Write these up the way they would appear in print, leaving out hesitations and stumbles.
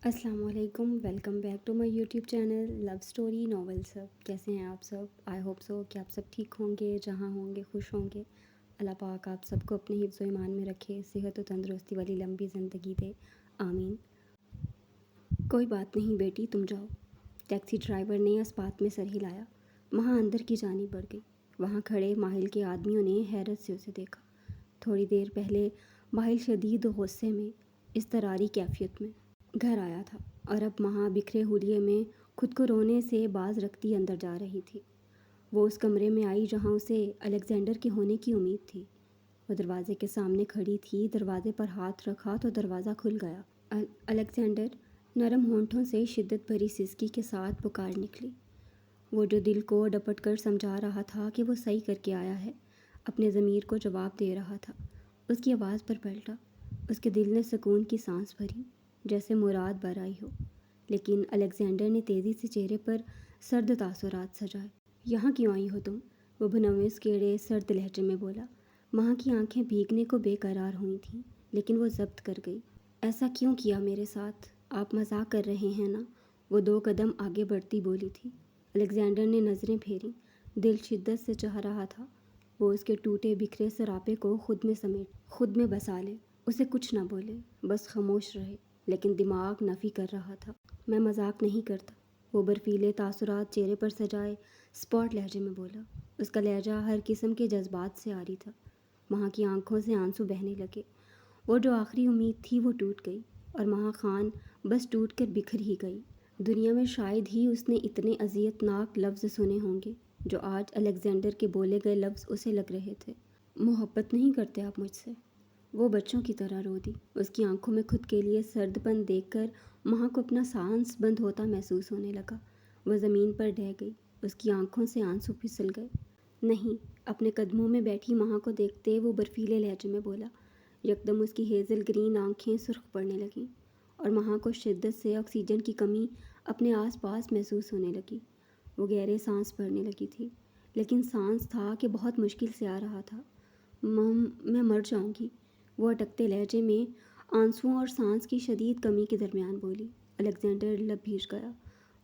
السلام علیکم، welcome back to my YouTube channel love story novel سب۔ کیسے ہیں آپ سب؟ آئی ہوپ سو کہ آپ سب ٹھیک ہوں گے، جہاں ہوں گے خوش ہوں گے۔ اللہ پاک آپ سب کو اپنے حفظ و ایمان میں رکھے، صحت و تندرستی والی لمبی زندگی دے، آمین۔ کوئی بات نہیں بیٹی، تم جاؤ۔ ٹیکسی ڈرائیور نے اس بات میں سر ہلایا۔ مہا اندر کی جانب بڑھ گئی۔ وہاں کھڑے ماہل کے آدمیوں نے حیرت سے اسے دیکھا۔ تھوڑی دیر پہلے ماہل شدید غصے میں، اضطراری کیفیت میں گھر آیا تھا، اور اب مہا بکھرے حلیے میں خود کو رونے سے باز رکھتی اندر جا رہی تھی۔ وہ اس کمرے میں آئی جہاں اسے الیگزینڈر کے ہونے کی امید تھی۔ وہ دروازے کے سامنے کھڑی تھی، دروازے پر ہاتھ رکھا تو دروازہ کھل گیا۔ الیگزینڈر نرم ہونٹوں سے شدت بھری سسکی کے ساتھ پکار نکلی۔ وہ جو دل کو ڈپٹ کر سمجھا رہا تھا کہ وہ صحیح کر کے آیا ہے، اپنے ضمیر کو جواب دے رہا تھا، اس کی آواز پر پلٹا۔ اس کے دل نے سکون کی سانس بھری، جیسے مراد بر آئی ہو۔ لیکن الیگزینڈر نے تیزی سے چہرے پر سرد تاثرات سجائے۔ یہاں کیوں آئی ہو تم؟ وہ بنویس کیڑے سرد لہجے میں بولا۔ ماں کی آنکھیں بھیگنے کو بے قرار ہوئی تھیں، لیکن وہ ضبط کر گئی۔ ایسا کیوں کیا میرے ساتھ؟ آپ مذاق کر رہے ہیں نا؟ وہ 2 قدم آگے بڑھتی بولی تھی۔ الیگزینڈر نے نظریں پھیریں، دل شدت سے چاہ رہا تھا وہ اس کے ٹوٹے بکھرے سراپے کو خود میں سمیٹ، خود میں بسا لے، اسے کچھ نہ بولے، بس خاموش رہے، لیکن دماغ نفی کر رہا تھا۔ میں مذاق نہیں کرتا، وہ برفیلے تاثرات چہرے پر سجائے اسپاٹ لہجے میں بولا۔ اس کا لہجہ ہر قسم کے جذبات سے عاری تھا۔ مہا کی آنکھوں سے آنسو بہنے لگے۔ وہ جو آخری امید تھی وہ ٹوٹ گئی، اور مہا خان بس ٹوٹ کر بکھر ہی گئی۔ دنیا میں شاید ہی اس نے اتنے اذیت ناک لفظ سنے ہوں گے جو آج الیگزینڈر کے بولے گئے لفظ اسے لگ رہے تھے۔ محبت نہیں کرتے آپ مجھ سے؟ وہ بچوں کی طرح رو دی۔ اس کی آنکھوں میں خود کے لیے سرد پن دیکھ کر مہا کو اپنا سانس بند ہوتا محسوس ہونے لگا۔ وہ زمین پر ڈہ گئی، اس کی آنکھوں سے آنسو پھسل گئے۔ نہیں، اپنے قدموں میں بیٹھی مہا کو دیکھتے وہ برفیلے لہجے میں بولا۔ یکدم اس کی ہیزل گرین آنکھیں سرخ پڑنے لگیں، اور مہا کو شدت سے آکسیجن کی کمی اپنے آس پاس محسوس ہونے لگی۔ وہ گہرے سانس بھرنے لگی تھی، لیکن سانس تھا کہ بہت مشکل سے آ رہا تھا۔ میں مر جاؤں گی، وہ اٹکتے لہجے میں آنسوؤں اور سانس کی شدید کمی کے درمیان بولی۔ الیگزینڈر لب بھیج گیا۔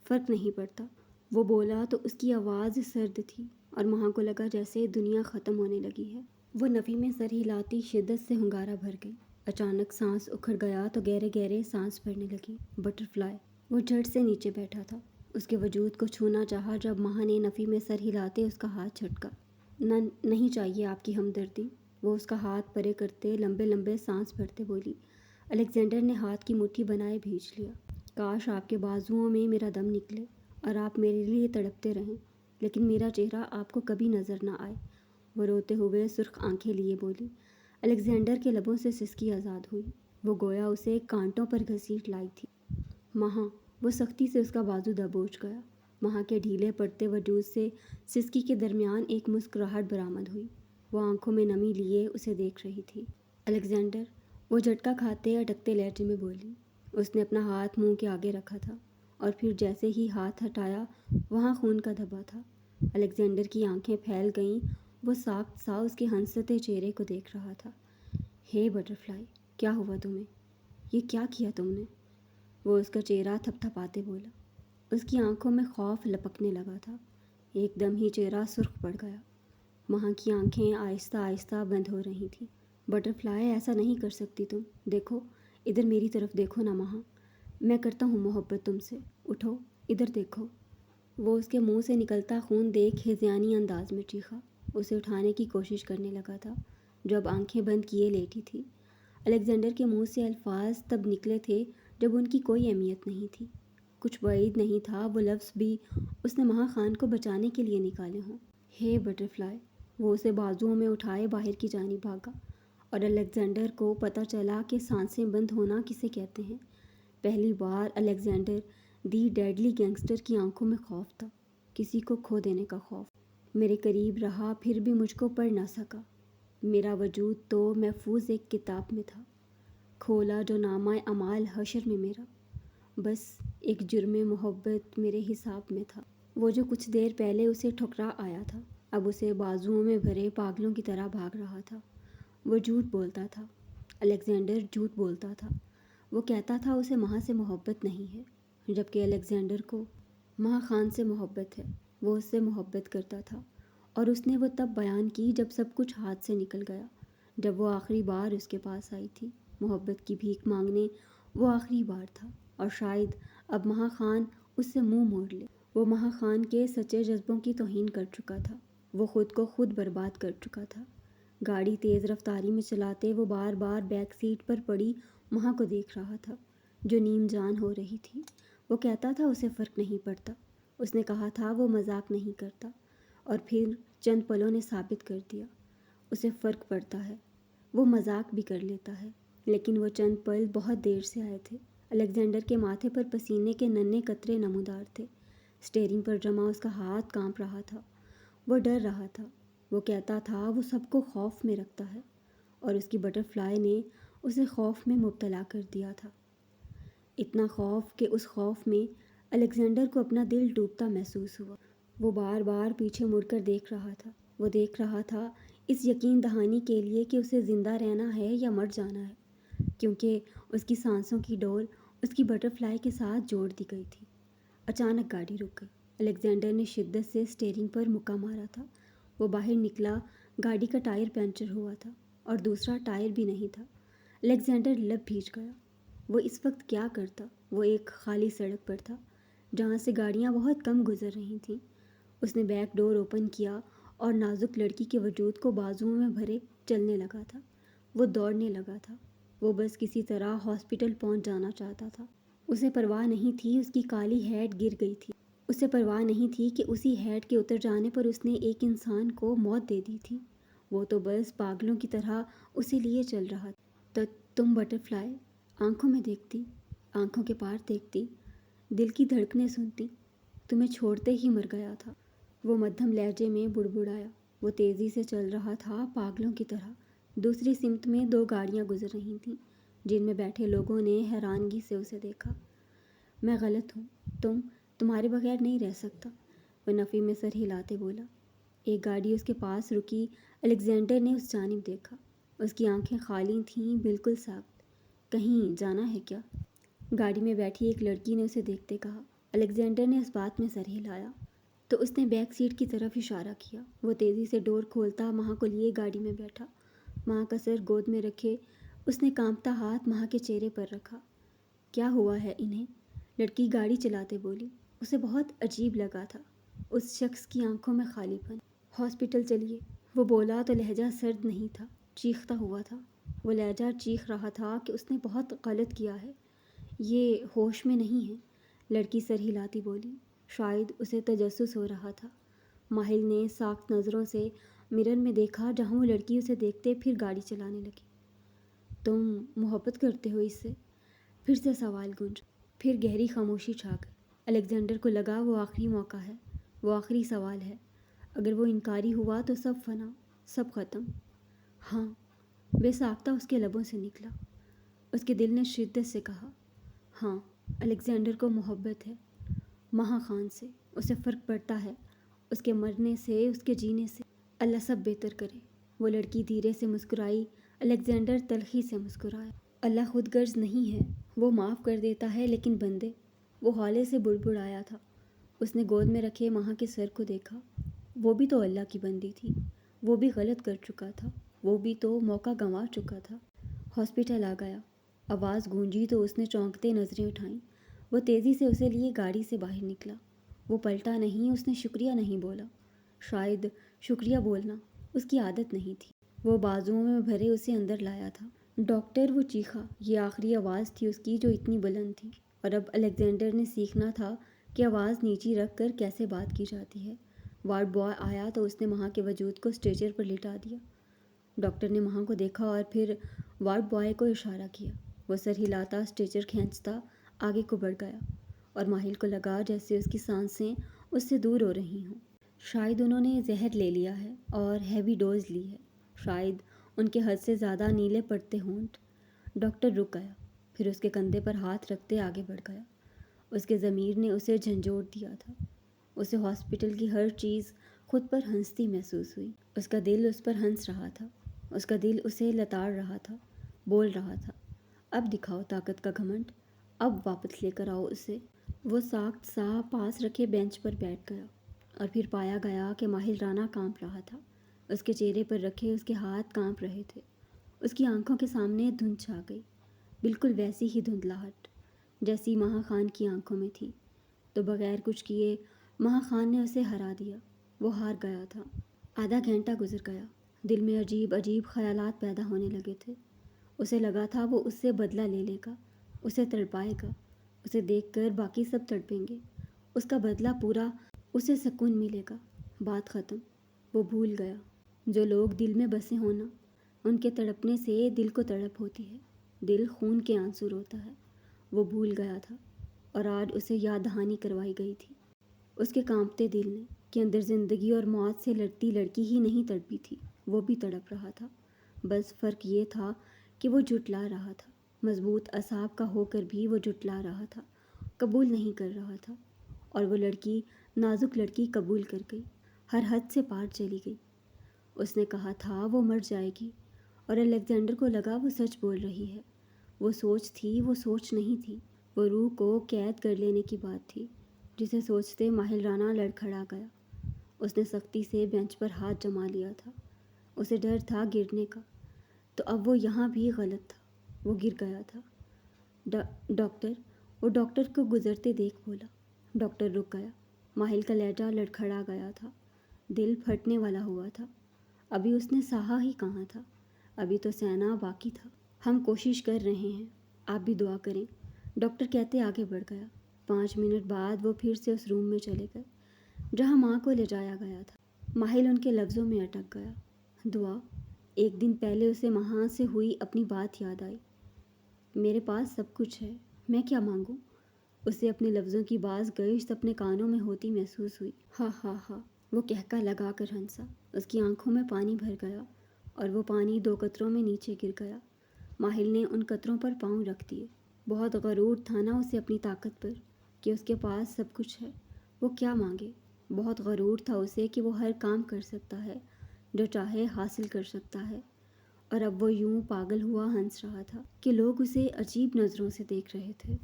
فرق نہیں پڑتا، وہ بولا تو اس کی آواز سرد تھی، اور مہا کو لگا جیسے دنیا ختم ہونے لگی ہے۔ وہ نفی میں سر ہلاتی شدت سے ہنگارہ بھر گئی۔ اچانک سانس اکھڑ گیا تو گہرے گہرے سانس بھرنے لگی۔ بٹرفلائی۔ وہ جھٹ سے نیچے بیٹھا تھا، اس کے وجود کو چھونا چاہا جب مہا نے نفی میں سر ہلاتے اس کا ہاتھ جھٹکا۔ نہیں چاہیے آپ کی ہمدردی، وہ اس کا ہاتھ پرے کرتے لمبے لمبے سانس بھرتے بولی۔ الیگزینڈر نے ہاتھ کی مٹھی بنائے بھیج لیا۔ کاش آپ کے بازوؤں میں میرا دم نکلے اور آپ میرے لیے تڑپتے رہیں، لیکن میرا چہرہ آپ کو کبھی نظر نہ آئے، وہ روتے ہوئے سرخ آنکھیں لیے بولی۔ الیگزینڈر کے لبوں سے سسکی آزاد ہوئی، وہ گویا اسے کانٹوں پر گھسیٹ لائی تھی۔ مہا، وہ سختی سے اس کا بازو دبوچ گیا۔ مہا کے ڈھیلے پڑتے وجود سے سسکی کے درمیان ایک مسکراہٹ برآمد ہوئی۔ وہ آنکھوں میں نمی لیے اسے دیکھ رہی تھی۔ الیگزینڈر، وہ جھٹکا کھاتے اٹکتے لہجے میں بولی۔ اس نے اپنا ہاتھ منہ کے آگے رکھا تھا، اور پھر جیسے ہی ہاتھ ہٹایا وہاں خون کا دھبا تھا۔ الیگزینڈر کی آنکھیں پھیل گئیں، وہ ساکت سا اس کے ہنستے چہرے کو دیکھ رہا تھا۔ ہے بٹرفلائی، کیا ہوا تمہیں؟ یہ کیا کیا تم نے؟ وہ اس کا چہرہ تھپ تھپاتے بولا۔ اس کی آنکھوں میں خوف لپکنے لگا تھا۔ ایک دم ہی چہرہ سرخ پڑ گیا۔ مہا کی آنکھیں آہستہ آہستہ بند ہو رہی تھیں۔ بٹرفلائی، ایسا نہیں کر سکتی تم، دیکھو ادھر میری طرف دیکھو نا مہا، میں کرتا ہوں محبت تم سے، اٹھو ادھر دیکھو۔ وہ اس کے منہ سے نکلتا خون دیکھ ہذیانی انداز میں چیخا، اسے اٹھانے کی کوشش کرنے لگا تھا جو اب آنکھیں بند کیے لیٹی تھی۔ الیگزینڈر کے منہ سے الفاظ تب نکلے تھے جب ان کی کوئی اہمیت نہیں تھی، کچھ بعید نہیں تھا وہ لفظ بھی اس نے مہا خان کو بچانے کے لیے نکالے ہوں۔ ہے بٹرفلائی، وہ اسے بازوؤں میں اٹھائے باہر کی جانب بھاگا، اور الیگزینڈر کو پتہ چلا کہ سانسیں بند ہونا کسے کہتے ہیں۔ پہلی بار الیگزینڈر دی ڈیڈلی گینگسٹر کی آنکھوں میں خوف تھا، کسی کو کھو دینے کا خوف۔ میرے قریب رہا پھر بھی مجھ کو پڑھ نہ سکا، میرا وجود تو محفوظ ایک کتاب میں تھا، کھولا جو نامہ اعمال حشر میں میرا، بس ایک جرم محبت میرے حساب میں تھا۔ وہ جو کچھ دیر پہلے اسے ٹھکرا آیا تھا اب اسے بازوؤں میں بھرے پاگلوں کی طرح بھاگ رہا تھا۔ وہ جھوٹ بولتا تھا، الیگزینڈر جھوٹ بولتا تھا۔ وہ کہتا تھا اسے ماں سے محبت نہیں ہے، جبکہ الیگزینڈر کو ماں خان سے محبت ہے۔ وہ اس سے محبت کرتا تھا، اور اس نے وہ تب بیان کی جب سب کچھ ہاتھ سے نکل گیا، جب وہ آخری بار اس کے پاس آئی تھی محبت کی بھیک مانگنے۔ وہ آخری بار تھا، اور شاید اب ماں خان اس سے منہ موڑ لے۔ وہ ماں خان کے سچے جذبوں کی توہین کر چکا تھا، وہ خود کو خود برباد کر چکا تھا۔ گاڑی تیز رفتاری میں چلاتے وہ بار بار بیک سیٹ پر پڑی ماں کو دیکھ رہا تھا، جو نیم جان ہو رہی تھی۔ وہ کہتا تھا اسے فرق نہیں پڑتا، اس نے کہا تھا وہ مذاق نہیں کرتا، اور پھر چند پلوں نے ثابت کر دیا اسے فرق پڑتا ہے، وہ مذاق بھی کر لیتا ہے۔ لیکن وہ چند پل بہت دیر سے آئے تھے۔ الیگزینڈر کے ماتھے پر پسینے کے ننھے قطرے نمودار تھے، اسٹیئرنگ پر جمع اس کا ہاتھ کانپ رہا تھا، وہ ڈر رہا تھا۔ وہ کہتا تھا وہ سب کو خوف میں رکھتا ہے، اور اس کی بٹر فلائی نے اسے خوف میں مبتلا کر دیا تھا، اتنا خوف کہ اس خوف میں الیگزینڈر کو اپنا دل ڈوبتا محسوس ہوا۔ وہ بار بار پیچھے مڑ کر دیکھ رہا تھا، وہ دیکھ رہا تھا اس یقین دہانی کے لیے کہ اسے زندہ رہنا ہے یا مر جانا ہے، کیونکہ اس کی سانسوں کی ڈور اس کی بٹر فلائی کے ساتھ جوڑ دی گئی تھی۔ اچانک گاڑی رک گئی۔ الیگزینڈر نے شدت سے اسٹیئرنگ پر مکہ مارا تھا۔ وہ باہر نکلا، گاڑی کا ٹائر پنچر ہوا تھا، اور دوسرا ٹائر بھی نہیں تھا۔ الیگزینڈر لب بھیج گیا۔ وہ اس وقت کیا کرتا؟ وہ ایک خالی سڑک پر تھا، جہاں سے گاڑیاں بہت کم گزر رہی تھیں۔ اس نے بیک ڈور اوپن کیا اور نازک لڑکی کے وجود کو بازوؤں میں بھرے چلنے لگا تھا۔ وہ دوڑنے لگا تھا، وہ بس کسی طرح ہاسپٹل پہنچ جانا چاہتا تھا۔ اسے پرواہ نہیں تھی اس کی کالی ہیٹ گر گئی تھی، اسے پرواہ نہیں تھی کہ اسی ہیٹ کے اتر جانے پر اس نے ایک انسان کو موت دے دی تھی۔ وہ تو بس پاگلوں کی طرح اسے لیے چل رہا تھا۔ تم بٹر فلائی، آنکھوں میں دیکھتی، آنکھوں کے پار دیکھتی، دل کی دھڑکنیں سنتی، تمہیں چھوڑتے ہی مر گیا تھا۔ وہ مدھم لہجے میں بڑبڑایا۔ وہ تیزی سے چل رہا تھا پاگلوں کی طرح۔ دوسری سمت میں دو گاڑیاں گزر رہی تھیں، جن میں بیٹھے لوگوں نے حیرانگی سے اسے دیکھا۔ میں غلط ہوں، تمہارے بغیر نہیں رہ سکتا، وہ نفی میں سر ہلاتے بولا۔ ایک گاڑی اس کے پاس رکی۔ الیگزینڈر نے اس جانب دیکھا، اس کی آنکھیں خالی تھیں، بالکل ساکت۔ کہیں جانا ہے کیا؟ گاڑی میں بیٹھی ایک لڑکی نے اسے دیکھتے کہا۔ الیگزینڈر نے اس بات میں سر ہلایا تو اس نے بیک سیٹ کی طرف اشارہ کیا۔ وہ تیزی سے ڈور کھولتا ماں کو لیے گاڑی میں بیٹھا۔ ماں کا سر گود میں رکھے اس نے کانپتا ہاتھ ماں کے چہرے پر رکھا۔ کیا ہوا ہے انہیں؟ لڑکی گاڑی چلاتے بولی۔ اسے بہت عجیب لگا تھا اس شخص کی آنکھوں میں خالی پن۔ ہاسپٹل چلیے، وہ بولا تو لہجہ سرد نہیں تھا، چیختا ہوا تھا۔ وہ لہجہ چیخ رہا تھا کہ اس نے بہت غلط کیا ہے، یہ ہوش میں نہیں ہے۔ لڑکی سر ہلاتی بولی۔ شاید اسے تجسس ہو رہا تھا۔ ماہل نے ساکت نظروں سے مرر میں دیکھا جہاں وہ لڑکی اسے دیکھتے پھر گاڑی چلانے لگی۔ تم محبت کرتے ہو اس سے؟ پھر سے سوال گونجا، پھر گہری خاموشی چھا گئی۔ الیگزینڈر کو لگا وہ آخری موقع ہے، وہ آخری سوال ہے۔ اگر وہ انکاری ہوا تو سب فنا، سب ختم۔ ہاں، بے ساختہ اس کے لبوں سے نکلا۔ اس کے دل نے شدت سے کہا، ہاں، الیگزینڈر کو محبت ہے، ماں خان سے۔ اسے فرق پڑتا ہے، اس کے مرنے سے، اس کے جینے سے۔ اللہ سب بہتر کرے۔ وہ لڑکی دھیرے سے مسکرائی۔ الیگزینڈر تلخی سے مسکرایا۔ اللہ خود غرض نہیں ہے، وہ معاف کر دیتا ہے، لیکن بندے، وہ ہولے سے بڑبڑایا تھا۔ اس نے گود میں رکھے ماں کے سر کو دیکھا۔ وہ بھی تو اللہ کی بندی تھی، وہ بھی غلط کر چکا تھا، وہ بھی تو موقع گنوا چکا تھا۔ ہاسپٹل آ گیا۔ آواز گونجی تو اس نے چونکتے نظریں اٹھائیں۔ وہ تیزی سے اسے لیے گاڑی سے باہر نکلا۔ وہ پلٹا نہیں، اس نے شکریہ نہیں بولا۔ شاید شکریہ بولنا اس کی عادت نہیں تھی۔ وہ بازوؤں میں بھرے اسے اندر لایا تھا۔ ڈاکٹر، وہ چیخا۔ یہ آخری آواز تھی اس کی جو اتنی بلند تھی، اور اب الیگزینڈر نے سیکھنا تھا کہ آواز نیچی رکھ کر کیسے بات کی جاتی ہے۔ وارڈ بوائے آیا تو اس نے ماں کے وجود کو اسٹریچر پر لٹا دیا۔ ڈاکٹر نے ماں کو دیکھا اور پھر وارڈ بوائے کو اشارہ کیا۔ وہ سر ہلاتا، اسٹریچر کھینچتا آگے کو بڑھ گیا، اور ماہل کو لگا جیسے اس کی سانسیں اس سے دور ہو رہی ہوں۔ شاید انہوں نے زہر لے لیا ہے اور ہیوی ڈوز لی ہے، شاید ان کے حد سے زیادہ نیلے پڑتے ہونٹ۔ ڈاکٹر رک گیا، پھر اس کے کندھے پر ہاتھ رکھتے آگے بڑھ گیا۔ اس کے ضمیر نے اسے جھنجھوڑ دیا تھا۔ اسے ہاسپٹل کی ہر چیز خود پر ہنستی محسوس ہوئی۔ اس کا دل اس پر ہنس رہا تھا، اس کا دل اسے لتاڑ رہا تھا، بول رہا تھا، اب دکھاؤ طاقت کا گھمنڈ، اب واپس لے کر آؤ اسے۔ وہ ساخت سا پاس رکھے بینچ پر بیٹھ گیا اور پھر پایا گیا کہ ماہل رانا کانپ رہا تھا۔ اس کے چہرے پر رکھے اس کے ہاتھ کانپ رہے تھے۔ اس کی آنکھوں کے سامنے دھند چھا گئی، بالکل ویسی ہی دھندلاہٹ جیسی مہا خان کی آنکھوں میں تھی۔ تو بغیر کچھ کیے مہا خان نے اسے ہرا دیا۔ وہ ہار گیا تھا۔ آدھا گھنٹہ گزر گیا۔ دل میں عجیب عجیب خیالات پیدا ہونے لگے تھے۔ اسے لگا تھا وہ اس سے بدلہ لے لے گا، اسے تڑپائے گا، اسے دیکھ کر باقی سب تڑپیں گے، اس کا بدلہ پورا، اسے سکون ملے گا۔ بات ختم۔ وہ بھول گیا۔ جو لوگ دل میں بسے ہونا، ان کے تڑپنے سے دل کو تڑپ ہوتی ہے، دل خون کے آنسو روتا ہے۔ وہ بھول گیا تھا اور آج اسے یاد دہانی کروائی گئی تھی۔ اس کے کانپتے دل نے کہ اندر زندگی اور موت سے لڑتی لڑکی ہی نہیں تڑپی تھی، وہ بھی تڑپ رہا تھا۔ بس فرق یہ تھا کہ وہ جھٹلا رہا تھا، مضبوط اعصاب کا ہو کر بھی وہ جھٹلا رہا تھا، قبول نہیں کر رہا تھا۔ اور وہ لڑکی، نازک لڑکی قبول کر گئی، ہر حد سے پار چلی گئی۔ اس نے کہا تھا وہ مر جائے گی، اور الیگزینڈر کو لگا وہ سچ بول رہی ہے۔ وہ سوچ تھی، وہ سوچ نہیں تھی، وہ روح کو قید کر لینے کی بات تھی، جسے سوچتے ماہل رانا لڑکھڑا گیا۔ اس نے سختی سے بینچ پر ہاتھ جما لیا تھا، اسے ڈر تھا گرنے کا۔ تو اب وہ یہاں بھی غلط تھا، وہ گر گیا تھا۔ ڈاکٹر، وہ ڈاکٹر کو گزرتے دیکھ بولا۔ ڈاکٹر رک گیا۔ ماہل کا لہجہ لڑکھڑا گیا تھا، دل پھٹنے والا ہوا تھا۔ ابھی اس نے سہا ہی کہاں تھا، ابھی تو سہنا باقی تھا۔ ہم کوشش کر رہے ہیں، آپ بھی دعا کریں، ڈاکٹر کہتے آگے بڑھ گیا۔ 5 منٹ بعد وہ پھر سے اس روم میں چلے گئے جہاں ماں کو لے جایا گیا تھا۔ ماہل ان کے لفظوں میں اٹک گیا۔ دعا؟ ایک دن پہلے اسے ماں سے ہوئی اپنی بات یاد آئی۔ میرے پاس سب کچھ ہے، میں کیا مانگوں؟ اسے اپنے لفظوں کی باز گشت اپنے کانوں میں ہوتی محسوس ہوئی۔ ہا ہا ہا، وہ کہکا لگا کر ہنسا۔ اس کی آنکھوں میں پانی بھر گیا اور وہ پانی 2 قطروں میں نیچے گر گیا۔ ماہل نے ان قطروں پر پاؤں رکھ دیے۔ بہت غرور تھا نا اسے اپنی طاقت پر کہ اس کے پاس سب کچھ ہے، وہ کیا مانگے۔ بہت غرور تھا اسے کہ وہ ہر کام کر سکتا ہے، جو چاہے حاصل کر سکتا ہے۔ اور اب وہ یوں پاگل ہوا ہنس رہا تھا کہ لوگ اسے عجیب نظروں سے دیکھ رہے تھے۔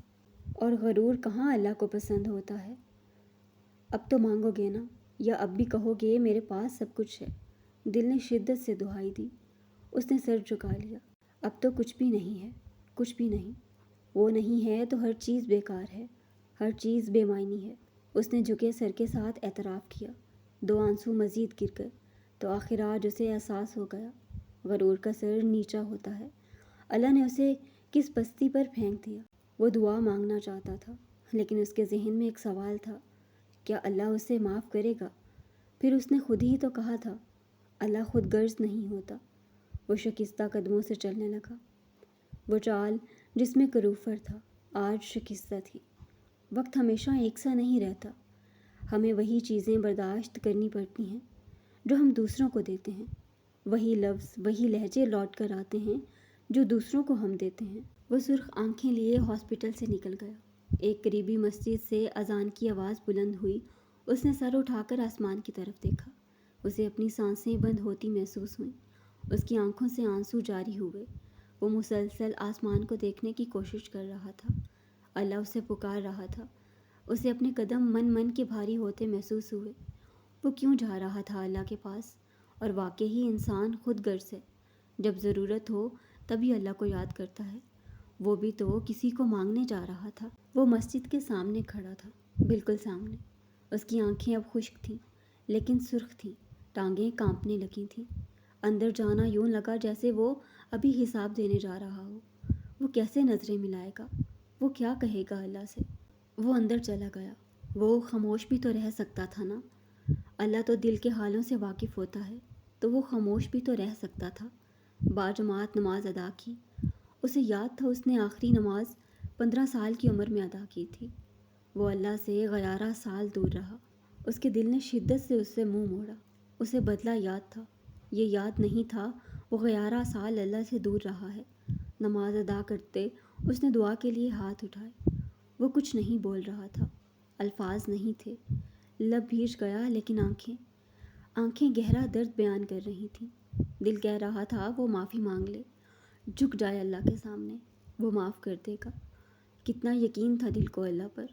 اور غرور کہاں اللہ کو پسند ہوتا ہے۔ اب تو مانگو گے نا، یا اب بھی کہو گے میرے پاس سب کچھ ہے؟ دل نے شدت سے دہائی دی۔ اس نے سر جھکا لیا۔ اب تو کچھ بھی نہیں ہے، کچھ بھی نہیں۔ وہ نہیں ہے تو ہر چیز بیکار ہے، ہر چیز بے معنی ہے۔ اس نے جھکے سر کے ساتھ اعتراف کیا۔ 2 آنسو مزید گر گئے تو آخر آج اسے احساس ہو گیا، غرور کا سر نیچا ہوتا ہے۔ اللہ نے اسے کس پستی پر پھینک دیا۔ وہ دعا مانگنا چاہتا تھا، لیکن اس کے ذہن میں ایک سوال تھا، کیا اللہ اسے معاف کرے گا؟ پھر اس نے خود ہی تو کہا تھا، اللہ خود غرض نہیں ہوتا۔ وہ شکستہ قدموں سے چلنے لگا۔ وہ چال جس میں کروفر تھا آج شکستہ تھی۔ وقت ہمیشہ ایک سا نہیں رہتا۔ ہمیں وہی چیزیں برداشت کرنی پڑتی ہیں جو ہم دوسروں کو دیتے ہیں، وہی لفظ، وہی لہجے لوٹ کر آتے ہیں جو دوسروں کو ہم دیتے ہیں۔ وہ سرخ آنکھیں لیے ہاسپٹل سے نکل گیا۔ ایک قریبی مسجد سے اذان کی آواز بلند ہوئی۔ اس نے سر اٹھا کر آسمان کی طرف دیکھا۔ اسے اپنی سانسیں بند ہوتی محسوس ہوئیں۔ اس کی آنکھوں سے آنسو جاری ہوئے۔ وہ مسلسل آسمان کو دیکھنے کی کوشش کر رہا تھا۔ اللہ اسے پکار رہا تھا۔ اسے اپنے قدم من کے بھاری ہوتے محسوس ہوئے۔ وہ کیوں جا رہا تھا اللہ کے پاس؟ اور واقعی انسان خود غرض ہے، جب ضرورت ہو تبھی اللہ کو یاد کرتا ہے۔ وہ بھی تو کسی کو مانگنے جا رہا تھا۔ وہ مسجد کے سامنے کھڑا تھا، بالکل سامنے۔ اس کی آنکھیں اب خشک تھیں لیکن سرخ تھیں، ٹانگیں کانپنے لگی تھیں۔ اندر جانا یوں لگا جیسے وہ ابھی حساب دینے جا رہا ہو۔ وہ کیسے نظریں ملائے گا؟ وہ کیا کہے گا اللہ سے؟ وہ اندر چلا گیا۔ وہ خاموش بھی تو رہ سکتا تھا نا۔ اللہ تو دل کے حالوں سے واقف ہوتا ہے، تو وہ خاموش بھی تو رہ سکتا تھا۔ باجماعت نماز ادا کی۔ اسے یاد تھا اس نے آخری نماز 15 سال کی عمر میں ادا کی تھی۔ وہ اللہ سے 11 سال دور رہا۔ اس کے دل نے شدت سے اس سے منہ موڑا۔ اسے بدلہ یاد تھا، یہ یاد نہیں تھا وہ 11 سال اللہ سے دور رہا ہے۔ نماز ادا کرتے اس نے دعا کے لیے ہاتھ اٹھائے۔ وہ کچھ نہیں بول رہا تھا، الفاظ نہیں تھے، لب بھیج گیا لیکن آنکھیں گہرا درد بیان کر رہی تھیں۔ دل کہہ رہا تھا وہ معافی مانگ لے، جھک جائے اللہ کے سامنے۔ وہ معاف کر دے گا۔ کتنا یقین تھا دل کو اللہ پر،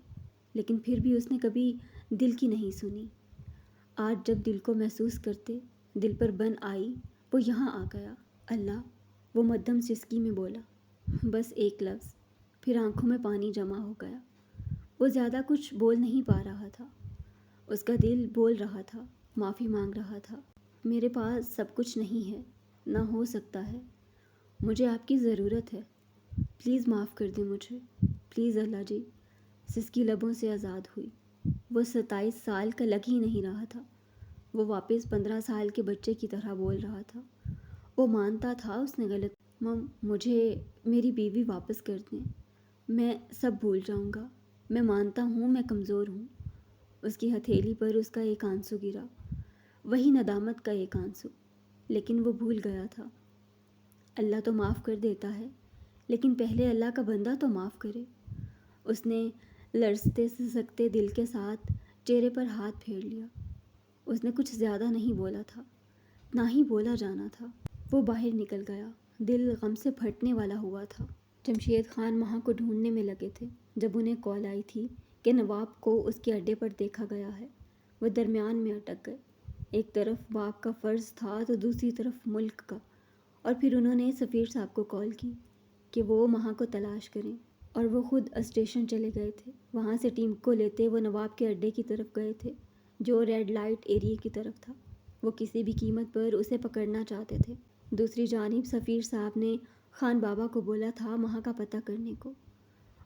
لیکن پھر بھی اس نے کبھی دل کی نہیں سنی۔ آج جب دل کو محسوس کرتے دل پر بن آئی، وہ یہاں آ گیا۔ اللہ، وہ مدھم سسکی میں بولا، بس ایک لفظ، پھر آنکھوں میں پانی جمع ہو گیا۔ وہ زیادہ کچھ بول نہیں پا رہا تھا، اس کا دل بول رہا تھا، معافی مانگ رہا تھا۔ میرے پاس سب کچھ نہیں ہے، نہ ہو سکتا ہے، مجھے آپ کی ضرورت ہے، پلیز معاف کر دیں مجھے، پلیز اللہ جی۔ سسکی لبوں سے آزاد ہوئی۔ وہ 27 سال کا لگ ہی نہیں رہا تھا، وہ واپس 15 سال کے بچے کی طرح بول رہا تھا۔ وہ مانتا تھا اس نے غلط، مجھے میری بیوی واپس کر دیں، میں سب بھول جاؤں گا، میں مانتا ہوں میں کمزور ہوں۔ اس کی ہتھیلی پر اس کا ایک آنسو گرا، وہی ندامت کا ایک آنسو، لیکن وہ بھول گیا تھا۔ اللہ تو معاف کر دیتا ہے، لیکن پہلے اللہ کا بندہ تو معاف کرے۔ اس نے لرزتے سسکتے دل کے ساتھ چہرے پر ہاتھ پھیر لیا۔ اس نے کچھ زیادہ نہیں بولا تھا، نہ ہی بولا جانا تھا۔ وہ باہر نکل گیا، دل غم سے پھٹنے والا ہوا تھا۔ جمشید خان مہا کو ڈھونڈنے میں لگے تھے جب انہیں کال آئی تھی کہ نواب کو اس کے اڈے پر دیکھا گیا ہے۔ وہ درمیان میں اٹک گئے، ایک طرف باپ کا فرض تھا تو دوسری طرف ملک کا، اور پھر انہوں نے سفیر صاحب کو کال کی کہ وہ مہا کو تلاش کریں، اور وہ خود اسٹیشن چلے گئے تھے۔ وہاں سے ٹیم کو لیتے وہ نواب کے اڈے کی طرف گئے تھے جو ریڈ لائٹ ایریے کی طرف تھا۔ وہ کسی بھی قیمت پر اسے پکڑنا چاہتے تھے۔ دوسری جانب سفیر صاحب نے خان بابا کو بولا تھا مہا کا پتہ کرنے کو،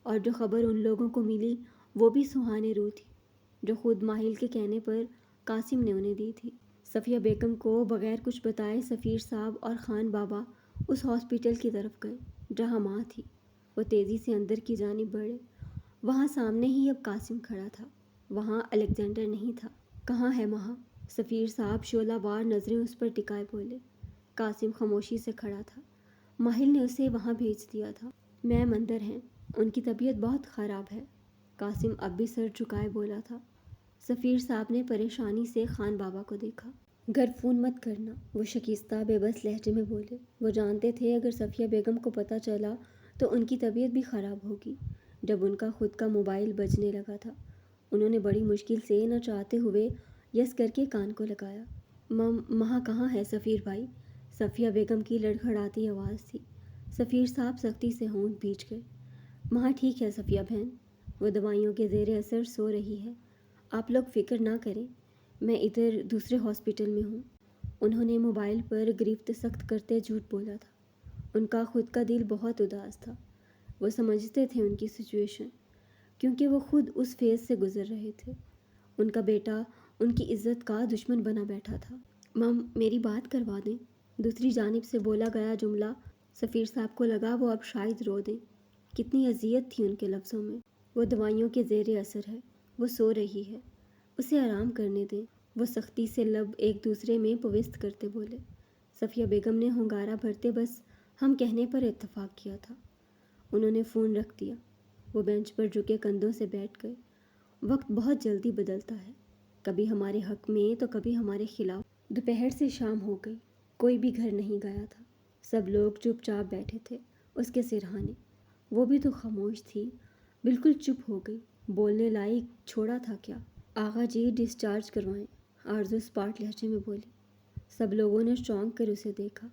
اور جو خبر ان لوگوں کو ملی وہ بھی سہانے رو تھی، جو خود ماہل کے کہنے پر قاسم نے انہیں دی تھی۔ صفیہ بیگم کو بغیر کچھ بتائے سفیر صاحب اور خان بابا اس ہاسپٹل کی طرف گئے جہاں ماں تھی۔ وہ تیزی سے اندر کی جانب بڑھے۔ وہاں سامنے ہی اب قاسم کھڑا تھا، وہاں الیگزینڈر نہیں تھا۔ کہاں ہے مہا؟ سفیر صاحب شعلہ وار نظریں اس پر ٹکائے بولے۔ قاسم خاموشی سے کھڑا تھا۔ ماہل نے اسے وہاں بھیج دیا تھا۔ میم اندر ہیں، ان کی طبیعت بہت خراب ہے، قاسم اب بھی سر جھکائے بولا تھا۔ سفیر صاحب نے پریشانی سے خان بابا کو دیکھا۔ گھر فون مت کرنا، وہ شکستہ بے بس لہجے میں بولے۔ وہ جانتے تھے اگر صفیہ بیگم کو پتہ چلا تو ان کی طبیعت بھی خراب ہوگی۔ جب ان کا خود کا موبائل بجنے لگا تھا، انہوں نے بڑی مشکل سے نہ چاہتے ہوئے یس کر کے کان کو لگایا۔ مہا کہاں ہے سفیر بھائی؟ صفیہ بیگم کی لڑکھڑاتی آواز تھی۔ سفیر صاحب سختی سے ہونٹ بھیج گئے۔ مہا ٹھیک ہے صفیہ بہن، وہ دوائیوں کے زیر اثر سو رہی ہے، آپ لوگ فکر نہ کریں، میں ادھر دوسرے ہاسپٹل میں ہوں۔ انہوں نے موبائل پر گرفت سخت کرتے جھوٹ بولا تھا۔ ان کا خود کا دل بہت اداس تھا۔ وہ سمجھتے تھے ان کی سچویشن، کیونکہ وہ خود اس فیز سے گزر رہے تھے۔ ان کا بیٹا ان کی عزت کا دشمن بنا بیٹھا تھا۔ مم میری بات کروا دیں، دوسری جانب سے بولا گیا جملہ سفیر صاحب کو لگا وہ اب شاید رو دیں۔ کتنی اذیت تھی ان کے لفظوں میں۔ وہ دوائیوں کے زیر اثر ہے، وہ سو رہی ہے، اسے آرام کرنے دیں، وہ سختی سے لب ایک دوسرے میں پوست کرتے بولے۔ صفیہ بیگم نے ہنگارہ بھرتے بس ہم کہنے پر اتفاق کیا تھا۔ انہوں نے فون رکھ دیا۔ وہ بینچ پر جھکے کندھوں سے بیٹھ گئے۔ وقت بہت جلدی بدلتا ہے، کبھی ہمارے حق میں تو کبھی ہمارے خلاف۔ دوپہر سے شام ہو گئی، کوئی بھی گھر نہیں گیا تھا، سب لوگ چپ چاپ بیٹھے تھے اس کے سرہانے۔ وہ بھی تو خاموش تھی، بالکل چپ ہو گئی، بولنے لائق چھوڑا تھا کیا؟ آغا جی ڈسچارج کروائیں، آرزو اسپاٹ لہجے میں بولی۔ سب لوگوں نے چونک کر اسے دیکھا۔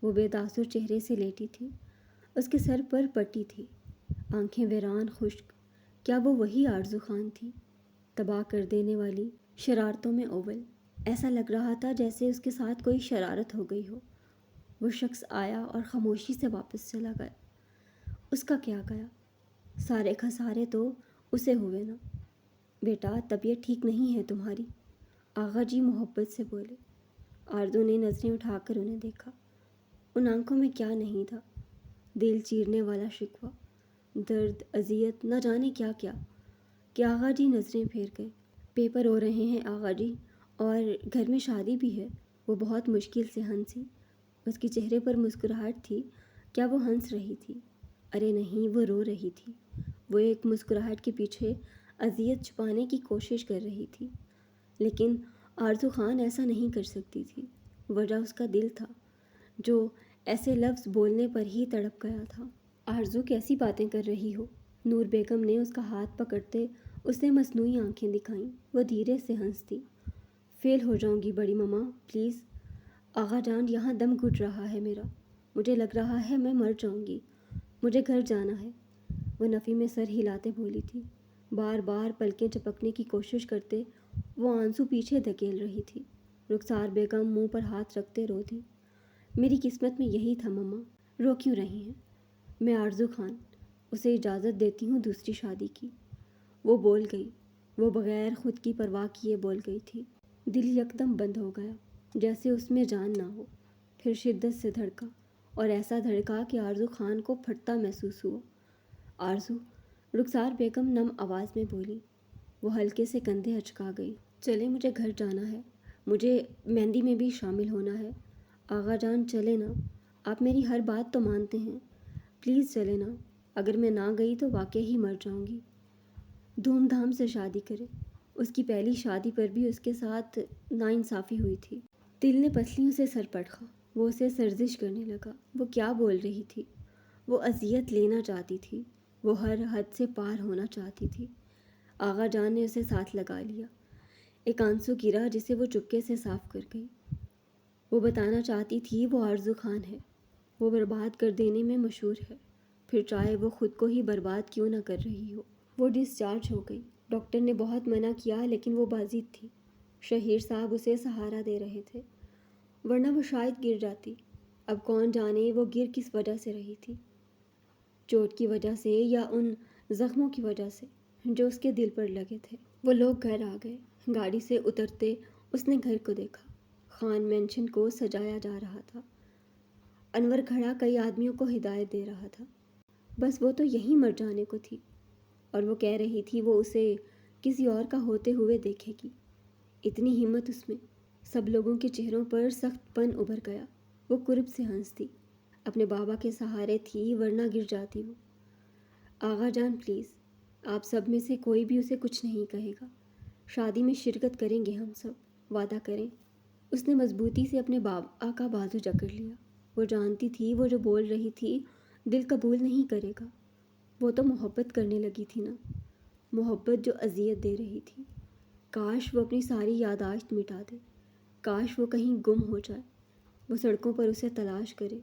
وہ بے تاثر چہرے سے لیٹی تھی، اس کے سر پر پٹی تھی، آنکھیں ویران خشک۔ کیا وہ وہی آرزو خان تھی، تباہ کر دینے والی، شرارتوں میں اول؟ ایسا لگ رہا تھا جیسے اس کے ساتھ کوئی شرارت ہو گئی ہو۔ وہ شخص آیا اور خاموشی سے واپس چلا گیا۔ اس کا کیا گیا؟ سارے خسارے تو اسے ہوئے نا۔ بیٹا طبیعت ٹھیک نہیں ہے تمہاری، آغا جی محبت سے بولے۔ آرزو نے نظریں اٹھا کر انہیں دیکھا۔ ان آنکھوں میں کیا نہیں تھا، دل چیرنے والا شکوہ، درد، اذیت، نہ جانے کیا کیا کہ آغا جی نظریں پھیر گئے۔ پیپر ہو رہے ہیں آغا جی، اور گھر میں شادی بھی ہے۔ وہ بہت مشکل سے ہنسی، اس کے چہرے پر مسکراہٹ تھی۔ کیا وہ ہنس رہی تھی؟ ارے نہیں، وہ رو رہی تھی۔ وہ ایک مسکراہٹ کے پیچھے اذیت چھپانے کی کوشش کر رہی تھی، لیکن آرزو خان ایسا نہیں کر سکتی تھی۔ وجہ اس کا دل تھا جو ایسے لفظ بولنے پر ہی تڑپ گیا تھا۔ آرزو کیسی باتیں کر رہی ہو؟ نور بیگم نے اس کا ہاتھ پکڑتے اسے مصنوعی آنکھیں دکھائیں۔ وہ دھیرے سے ہنس دی۔ فیل ہو جاؤں گی بڑی ماما، پلیز۔ آغا جان، یہاں دم گھٹ رہا ہے میرا، مجھے لگ رہا ہے میں مر جاؤں گی، مجھے گھر جانا ہے۔ وہ نفی میں سر ہلاتے بولی تھی۔ بار بار پلکیں چپکنے کی کوشش کرتے وہ آنسو پیچھے دھکیل رہی تھی۔ رخسار بیگم منہ پر ہاتھ رکھتے رو دی۔ میری قسمت میں یہی تھا ماما، رو کیوں رہی ہیں؟ میں آرزو خان، اسے اجازت دیتی ہوں دوسری شادی کی۔ وہ بول گئی، وہ بغیر خود کی پرواہ کیے بول گئی تھی۔ دل یکدم بند ہو گیا، جیسے اس میں جان نہ ہو۔ پھر شدت سے دھڑکا، اور ایسا دھڑکا کہ آرزو خان کو پھٹتا محسوس ہوا۔ آرزو، رخسار بیگم نم آواز میں بولی۔ وہ ہلکے سے کندھے اچکا گئی۔ چلے، مجھے گھر جانا ہے، مجھے مہندی میں بھی شامل ہونا ہے۔ آغا جان چلے نا، آپ میری ہر بات تو مانتے ہیں، پلیز چلے نا، اگر میں نہ گئی تو واقعی ہی مر جاؤں گی۔ دھوم دھام سے شادی کرے، اس کی پہلی شادی پر بھی اس کے ساتھ ناانصافی ہوئی تھی۔ دل نے پسلیوں سے سر پٹخا، وہ اسے سرزش کرنے لگا۔ وہ کیا بول رہی تھی؟ وہ اذیت لینا چاہتی تھی، وہ ہر حد سے پار ہونا چاہتی تھی۔ آغا جان نے اسے ساتھ لگا لیا۔ ایک آنسو گرا جسے وہ چپکے سے صاف کر گئی۔ وہ بتانا چاہتی تھی وہ آرزو خان ہے، وہ برباد کر دینے میں مشہور ہے، پھر چاہے وہ خود کو ہی برباد کیوں نہ کر رہی ہو۔ وہ ڈسچارج ہو گئی۔ ڈاکٹر نے بہت منع کیا لیکن وہ بازید تھی۔ شہیر صاحب اسے سہارا دے رہے تھے، ورنہ وہ شاید گر جاتی۔ اب کون جانے وہ گر کس وجہ سے رہی تھی، چوٹ کی وجہ سے یا ان زخموں کی وجہ سے جو اس کے دل پر لگے تھے۔ وہ لوگ گھر آ گئے۔ گاڑی سے اترتے اس نے گھر کو دیکھا۔ خان مینشن کو سجایا جا رہا تھا۔ انور کھڑا کئی آدمیوں کو ہدایت دے رہا تھا۔ بس وہ تو یہیں مر جانے کو تھی، اور وہ کہہ رہی تھی وہ اسے کسی اور کا ہوتے ہوئے دیکھے گی۔ اتنی ہمت اس میں! سب لوگوں کے چہروں پر سخت پن ابھر گیا۔ وہ قرب سے ہنس دی۔ اپنے بابا کے سہارے تھی، ورنہ گر جاتی وہ۔ آغا جان پلیز، آپ سب میں سے کوئی بھی اسے کچھ نہیں کہے گا۔ شادی میں شرکت کریں گے ہم سب، وعدہ کریں۔ اس نے مضبوطی سے اپنے بابا کا بازو جکڑ لیا۔ وہ جانتی تھی وہ جو بول رہی تھی دل قبول نہیں کرے گا۔ وہ تو محبت کرنے لگی تھی نا، محبت جو اذیت دے رہی تھی۔ کاش وہ اپنی ساری یادداشت مٹا دے، کاش وہ کہیں گم ہو جائے، وہ سڑکوں پر اسے تلاش کرے،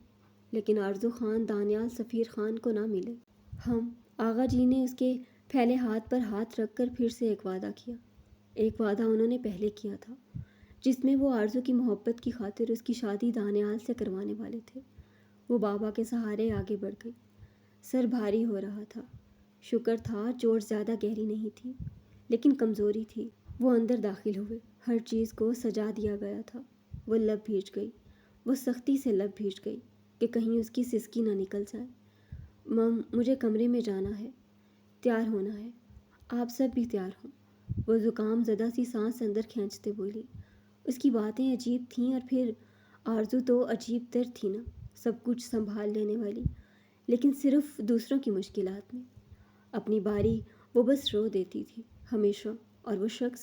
لیکن آرزو خان دانیال سفیر خان کو نہ ملے۔ آغا جی نے اس کے پھیلے ہاتھ پر ہاتھ رکھ کر پھر سے ایک وعدہ کیا۔ ایک وعدہ انہوں نے پہلے کیا تھا، جس میں وہ آرزو کی محبت کی خاطر اس کی شادی دانیال سے کروانے والے تھے۔ وہ بابا کے سہارے آگے بڑھ گئی۔ سر بھاری ہو رہا تھا۔ شکر تھا چوٹ زیادہ گہری نہیں تھی، لیکن کمزوری تھی۔ وہ اندر داخل ہوئے۔ ہر چیز کو سجا دیا گیا تھا۔ وہ لب بھیج گئی، وہ سختی سے لب بھیج گئی کہ کہیں اس کی سسکی نہ نکل جائے۔ مجھے کمرے میں جانا ہے، تیار ہونا ہے، آپ سب بھی تیار ہوں۔ وہ زکام زدہ سی سانس اندر کھینچتے بولی۔ اس کی باتیں عجیب تھیں، اور پھر آرزو تو عجیب تر تھی نا، سب کچھ سنبھال لینے والی، لیکن صرف دوسروں کی مشکلات میں۔ اپنی باری وہ بس رو دیتی تھی ہمیشہ، اور وہ شخص۔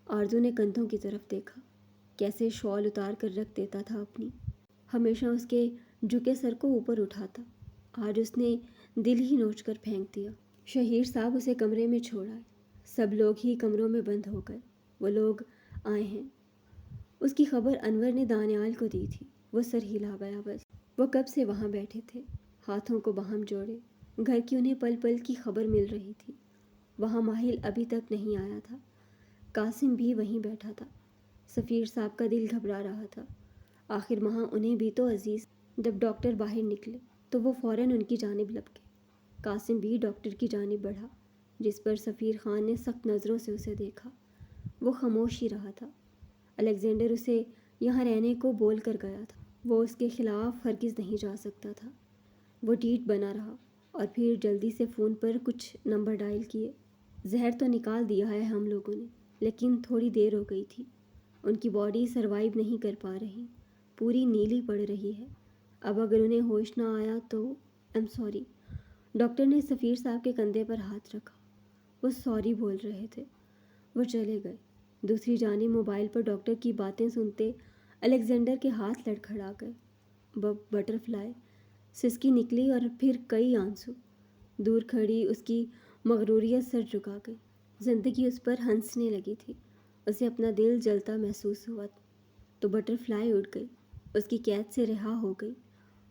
آرزو نے کندھوں کی طرف دیکھا، کیسے شال اتار کر رکھ دیتا تھا اپنی، ہمیشہ اس کے جھکے سر کو اوپر اٹھاتا۔ آج اس نے دل ہی نوچ کر پھینک دیا۔ شہیر صاحب اسے کمرے میں چھوڑ آئے۔ سب لوگ ہی کمروں میں بند ہو گئے۔ وہ لوگ آئے ہیں، اس کی خبر انور نے دانیال کو دی تھی۔ وہ سر ہلا گیا بس۔ وہ کب سے وہاں بیٹھے تھے، ہاتھوں کو باہم جوڑے، گھر کی انہیں پل پل کی خبر مل رہی تھی۔ وہاں ماہل ابھی تک نہیں آیا تھا۔ قاسم بھی وہیں بیٹھا تھا۔ سفیر صاحب کا دل گھبرا رہا تھا، آخر وہاں انہیں بھی تو عزیز۔ جب ڈاکٹر باہر نکلے تو وہ فوراً ان کی جانب لپکے۔ قاسم بھی ڈاکٹر کی جانب بڑھا، جس پر سفیر خان نے سخت نظروں سے اسے دیکھا۔ وہ خاموش ہی رہا تھا۔ الیگزینڈر اسے یہاں رہنے کو بول کر گیا تھا، وہ اس کے خلاف ہرگز نہیں جا سکتا تھا۔ وہ ڈیٹ بنا رہا، اور پھر جلدی سے فون پر کچھ نمبر ڈائل کیے۔ زہر تو نکال دیا ہے ہم لوگوں نے، لیکن تھوڑی دیر ہو گئی تھی، ان کی باڈی سروائیو نہیں کر پا رہی، پوری نیلی پڑ رہی ہے۔ اب اگر انہیں ہوش نہ آیا تو ایم سوری۔ ڈاکٹر نے سفیر صاحب کے کندھے پر ہاتھ رکھا۔ وہ سوری بول رہے تھے۔ وہ چلے گئے۔ دوسری جانب موبائل پر ڈاکٹر کی باتیں سنتے الیگزینڈر کے ہاتھ لڑکھڑا گئے۔ بٹر فلائی سسکی نکلی اور پھر کئی آنسو۔ دور کھڑی اس کی مغروریت سر جھکا گئی۔ زندگی اس پر ہنسنے لگی تھی۔ اسے اپنا دل جلتا محسوس ہوا تو بٹر فلائی اڑ گئی، اس کی قید سے رہا ہو گئی۔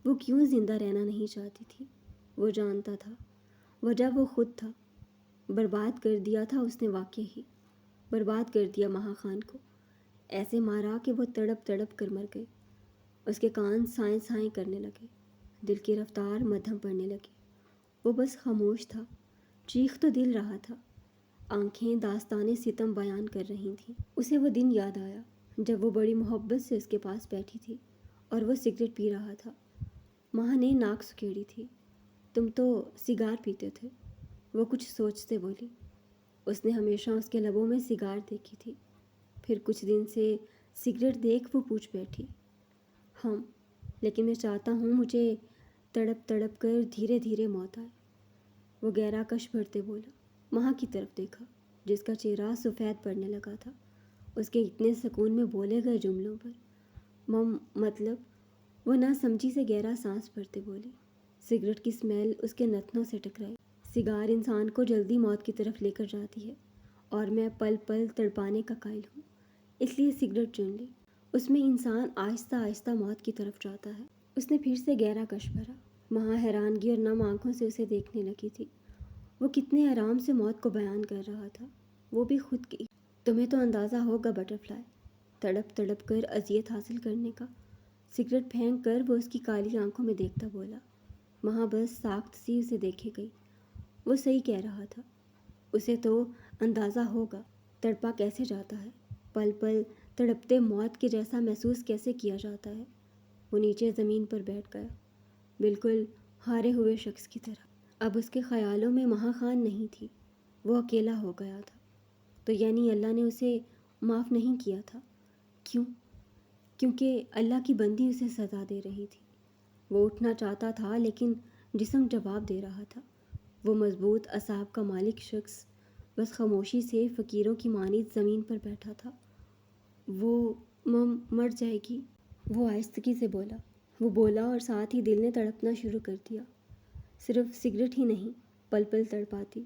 وہ کیوں زندہ رہنا نہیں چاہتی تھی؟ وہ جانتا تھا، وجہ وہ خود تھا۔ برباد کر دیا تھا اس نے واقعی ہی، برباد کر دیا مہا خان کو، ایسے مارا کہ وہ تڑپ تڑپ کر مر گئے۔ اس کے کان سائیں سائیں کرنے لگے، دل کی رفتار مدھم پڑنے لگی۔ وہ بس خاموش تھا، چیخ تو دل رہا تھا، آنکھیں داستان ستم بیان کر رہی تھیں۔ اسے وہ دن یاد آیا جب وہ بڑی محبت سے اس کے پاس بیٹھی تھی اور وہ سگریٹ پی رہا تھا۔ ماں نے ناک سکیڑی تھی۔ تم تو سگار پیتے تھے، وہ کچھ سوچتے بولی۔ اس نے ہمیشہ اس کے لبوں میں سگار دیکھی تھی، پھر کچھ دن سے سگریٹ دیکھ وہ پوچھ بیٹھی، ہم، لیکن میں چاہتا ہوں مجھے تڑپ تڑپ کر دھیرے دھیرے موت آئے۔ وہ گہرا کش بھرتے بولا۔ ماں کی طرف دیکھا جس کا چہرہ سفید پڑنے لگا تھا اس کے اتنے سکون میں بولے گئے جملوں پر۔ مطلب وہ نہ سمجھی سے گہرا سانس بھرتے بولی۔ سگریٹ کی سمیل اس کے نتنوں سے ٹکرائی۔ سگار انسان کو جلدی موت کی طرف لے کر جاتی ہے اور میں پل پل تڑپانے کا قائل ہوں، اس لیے سگریٹ چن لی۔ اس میں انسان آہستہ آہستہ موت کی طرف جاتا ہے۔ اس نے پھر سے گہرا کش بھرا۔ ماں حیرانگی اور نم آنکھوں سے اسے دیکھنے لگی تھی۔ وہ کتنے آرام سے موت کو بیان کر رہا تھا، وہ بھی خود کی۔ تمہیں تو اندازہ ہوگا بٹر فلائی، تڑپ تڑپ کر اذیت حاصل کرنے کا۔ سگریٹ پھینک کر وہ اس کی کالی آنکھوں میں دیکھتا بولا۔ ماں بس ساخت سی اسے دیکھے گئی۔ وہ صحیح کہہ رہا تھا، اسے تو اندازہ ہوگا تڑپا کیسے جاتا ہے، پل پل تڑپتے موت کے جیسا محسوس کیسے کیا جاتا ہے۔ وہ نیچے زمین پر بیٹھ گیا، بالکل ہارے ہوئے شخص کی طرح۔ اب اس کے خیالوں میں مہا خان نہیں تھی، وہ اکیلا ہو گیا تھا۔ تو یعنی اللہ نے اسے معاف نہیں کیا تھا؟ کیوں؟ کیونکہ اللہ کی بندی اسے سزا دے رہی تھی۔ وہ اٹھنا چاہتا تھا لیکن جسم جواب دے رہا تھا۔ وہ مضبوط اعصاب کا مالک شخص بس خاموشی سے فقیروں کی مانند زمین پر بیٹھا تھا۔ وہ مر جائے گی، وہ آہستگی سے بولا۔ وہ بولا اور ساتھ ہی دل نے تڑپنا شروع کر دیا۔ صرف سگریٹ ہی نہیں، پل پل تڑپاتی۔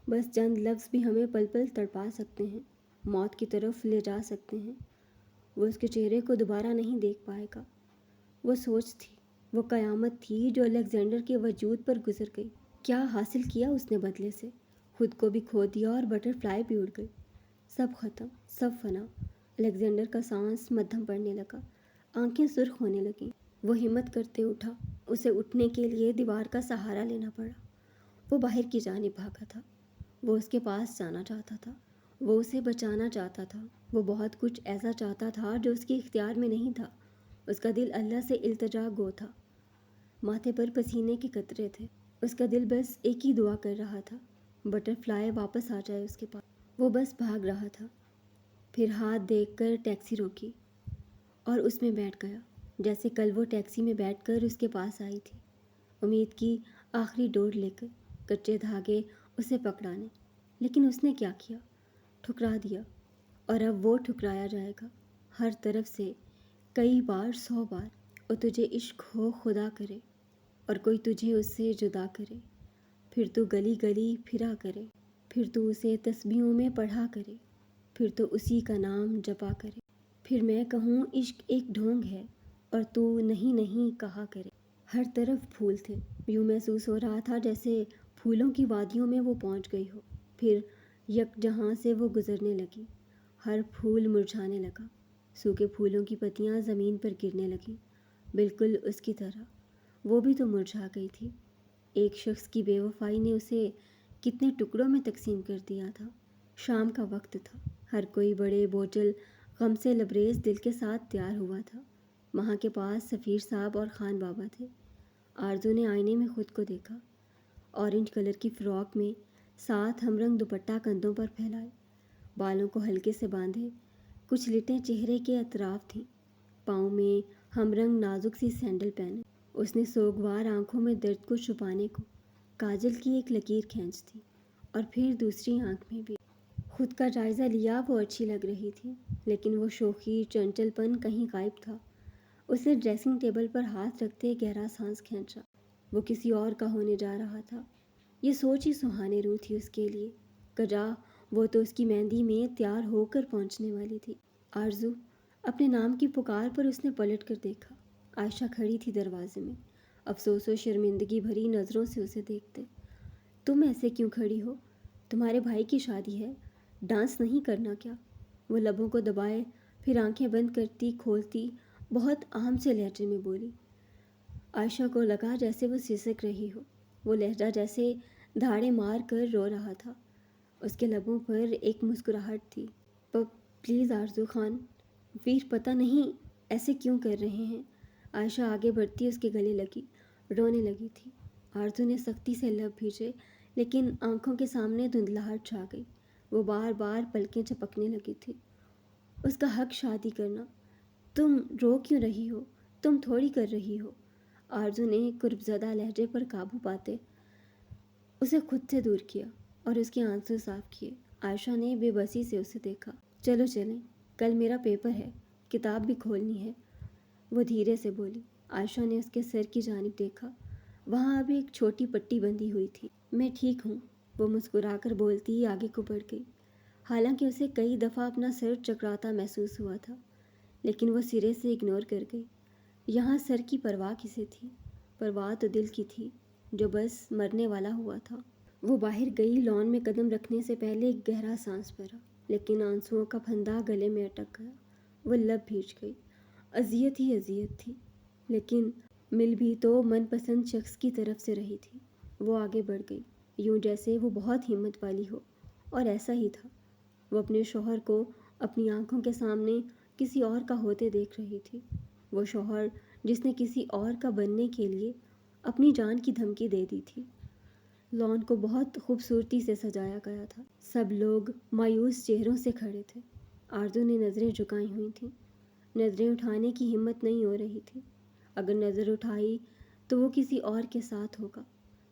بس چند لفظ بھی ہمیں پل پل تڑپا سکتے ہیں، موت کی طرف لے جا سکتے ہیں۔ وہ اس کے چہرے کو دوبارہ نہیں دیکھ پائے گا۔ وہ سوچ تھی، وہ قیامت تھی جو الیگزینڈر کے وجود پر گزر گئی۔ کیا حاصل کیا اس نے بدلے سے؟ خود کو بھی کھو دیا اور بٹر فلائی بھی اڑ گئی۔ سب ختم، سب فنا۔ الیگزینڈر کا سانس مدھم پڑنے لگا، آنکھیں سرخ ہونے لگیں۔ وہ ہمت کرتے اٹھا، اسے اٹھنے کے لیے دیوار کا سہارا لینا پڑا۔ وہ باہر کی جانب بھاگا تھا، وہ اس کے پاس جانا چاہتا تھا، وہ اسے بچانا چاہتا تھا، وہ بہت کچھ ایسا چاہتا تھا جو اس کے اختیار میں نہیں تھا۔ اس کا دل اللہ سے التجا گو تھا، ماتھے پر پسینے کے قطرے تھے۔ اس کا دل بس ایک ہی دعا کر رہا تھا، بٹر فلائی واپس آ جائے اس کے پاس۔ وہ بس بھاگ رہا تھا، پھر ہاتھ دیکھ کر ٹیکسی روکی اور اس میں بیٹھ گیا جیسے کل وہ ٹیکسی میں بیٹھ کر اس کے پاس آئی تھی، امید کی آخری ڈور لے کر، کچے دھاگے اسے پکڑانے۔ لیکن اس نے کیا کیا؟ ٹھکرا دیا، اور اب وہ ٹھکرایا جائے گا ہر طرف سے، کئی بار، 100 بار۔ اور تجھے عشق ہو خدا کرے اور کوئی تجھے اس سے جدا کرے، پھر تو گلی گلی پھرا کرے، پھر تو اسے تسبیحوں میں پڑھا کرے، پھر تو اسی کا نام جپا کرے، پھر میں کہوں عشق ایک ڈھونگ ہے اور تو نہیں نہیں کہا کرے۔ ہر طرف پھول تھے، یوں محسوس ہو رہا تھا جیسے پھولوں کی وادیوں میں وہ پہنچ گئی ہو۔ پھر یک جہاں سے وہ گزرنے لگی، ہر پھول مرجھانے لگا، سوکھے پھولوں کی پتیاں زمین پر گرنے لگیں، بالکل اس کی طرح۔ وہ بھی تو مرجھا گئی تھی۔ ایک شخص کی بے وفائی نے اسے کتنے ٹکڑوں میں تقسیم کر دیا تھا۔ شام کا وقت تھا، ہر کوئی بڑے بوجھل غم سے لبریز دل کے ساتھ تیار ہوا تھا۔ وہاں کے پاس سفیر صاحب اور خان بابا تھے۔ آرزو نے آئینے میں خود کو دیکھا، اورنج کلر کی فراک میں، ساتھ ہم رنگ دوپٹہ کندھوں پر پھیلائے، بالوں کو ہلکے سے باندھے، کچھ لٹیں چہرے کے اطراف تھیں، پاؤں میں ہم رنگ نازک سی سینڈل پہنے۔ اس نے سوگوار آنکھوں میں درد کو چھپانے کو کاجل کی ایک لکیر کھینچ دی، اور پھر دوسری آنکھ میں بھی۔ خود کا جائزہ لیا، وہ اچھی لگ رہی تھی، لیکن وہ شوخی، چنچل پن کہیں غائب تھا۔ اسے ڈریسنگ ٹیبل پر ہاتھ رکھتے گہرا سانس کھینچا۔ وہ کسی اور کا ہونے جا رہا تھا۔ یہ سوچ ہی سہانے روح تھی اس کے لیے۔ کجا وہ تو اس کی مہندی میں تیار ہو کر پہنچنے والی تھی۔ آرزو، اپنے نام کی پکار پر اس نے پلٹ کر دیکھا۔ عائشہ کھڑی تھی دروازے میں، افسوس و شرمندگی بھری نظروں سے اسے دیکھتے۔ تم ایسے کیوں کھڑی ہو؟ تمہارے بھائی کی شادی ہے، ڈانس نہیں کرنا کیا؟ وہ لبوں کو دبائے پھر آنکھیں بند کرتی کھولتی بہت عام سے لہجے میں بولی۔ عائشہ کو لگا جیسے وہ سسک رہی ہو۔ وہ لہجہ جیسے دھاڑے مار کر رو رہا تھا۔ اس کے لبوں پر ایک مسکراہٹ تھی۔ پلیز آرزو خان، ویر پتہ نہیں ایسے کیوں کر رہے ہیں۔ عائشہ آگے بڑھتی اس کے گلے لگی، رونے لگی تھی۔ آرزو نے سختی سے لب بھیجے لیکن آنکھوں کے سامنے دھندلاہٹ چھا گئی۔ وہ بار بار پلکیں جھپکنے لگی تھی۔ اس کا حق شادی کرنا۔ تم رو کیوں رہی ہو؟ تم تھوڑی کر رہی ہو۔ آرزو نے قرب زدہ لہجے پر قابو پاتے اسے خود سے دور کیا اور اس کے آنسو صاف کیے۔ عائشہ نے بے بسی سے اسے دیکھا۔ چلو چلیں، کل میرا پیپر ہے، کتاب بھی کھولنی ہے، وہ دھیرے سے بولی۔ عائشہ نے اس کے سر کی جانب دیکھا۔ وہاں ابھی ایک چھوٹی پٹی بندھی ہوئی تھی۔ میں ٹھیک ہوں، وہ مسکرا کر بولتی آگے کو بڑھ گئی۔ حالانکہ اسے کئی دفعہ اپنا سر چکراتا محسوس ہوا تھا، لیکن وہ سرے سے اگنور کر گئی۔ یہاں سر کی پرواہ کسے تھی؟ پرواہ تو دل کی تھی جو بس مرنے والا ہوا تھا۔ وہ باہر گئی، لان میں قدم رکھنے سے پہلے ایک گہرا سانس بھرا، لیکن آنسوؤں کا پھندا گلے میں اٹک گیا۔ وہ لب بھیج گئی۔ اذیت ہی اذیت تھی، لیکن مل بھی تو من پسند شخص کی طرف سے رہی تھی۔ وہ آگے بڑھ گئی، یوں جیسے وہ بہت ہمت والی ہو، اور ایسا ہی تھا۔ وہ اپنے شوہر کو اپنی آنکھوں کے سامنے کسی اور کا ہوتے دیکھ رہی تھی۔ وہ شوہر جس نے کسی اور کا بننے کے لیے اپنی جان کی دھمکی دے دی تھی۔ لان کو بہت خوبصورتی سے سجایا گیا تھا۔ سب لوگ مایوس چہروں سے کھڑے تھے۔ آرزو نے نظریں جھکائی ہوئی تھیں۔ نظریں اٹھانے کی ہمت نہیں ہو رہی تھی۔ اگر نظر اٹھائی تو وہ کسی اور کے ساتھ ہوگا۔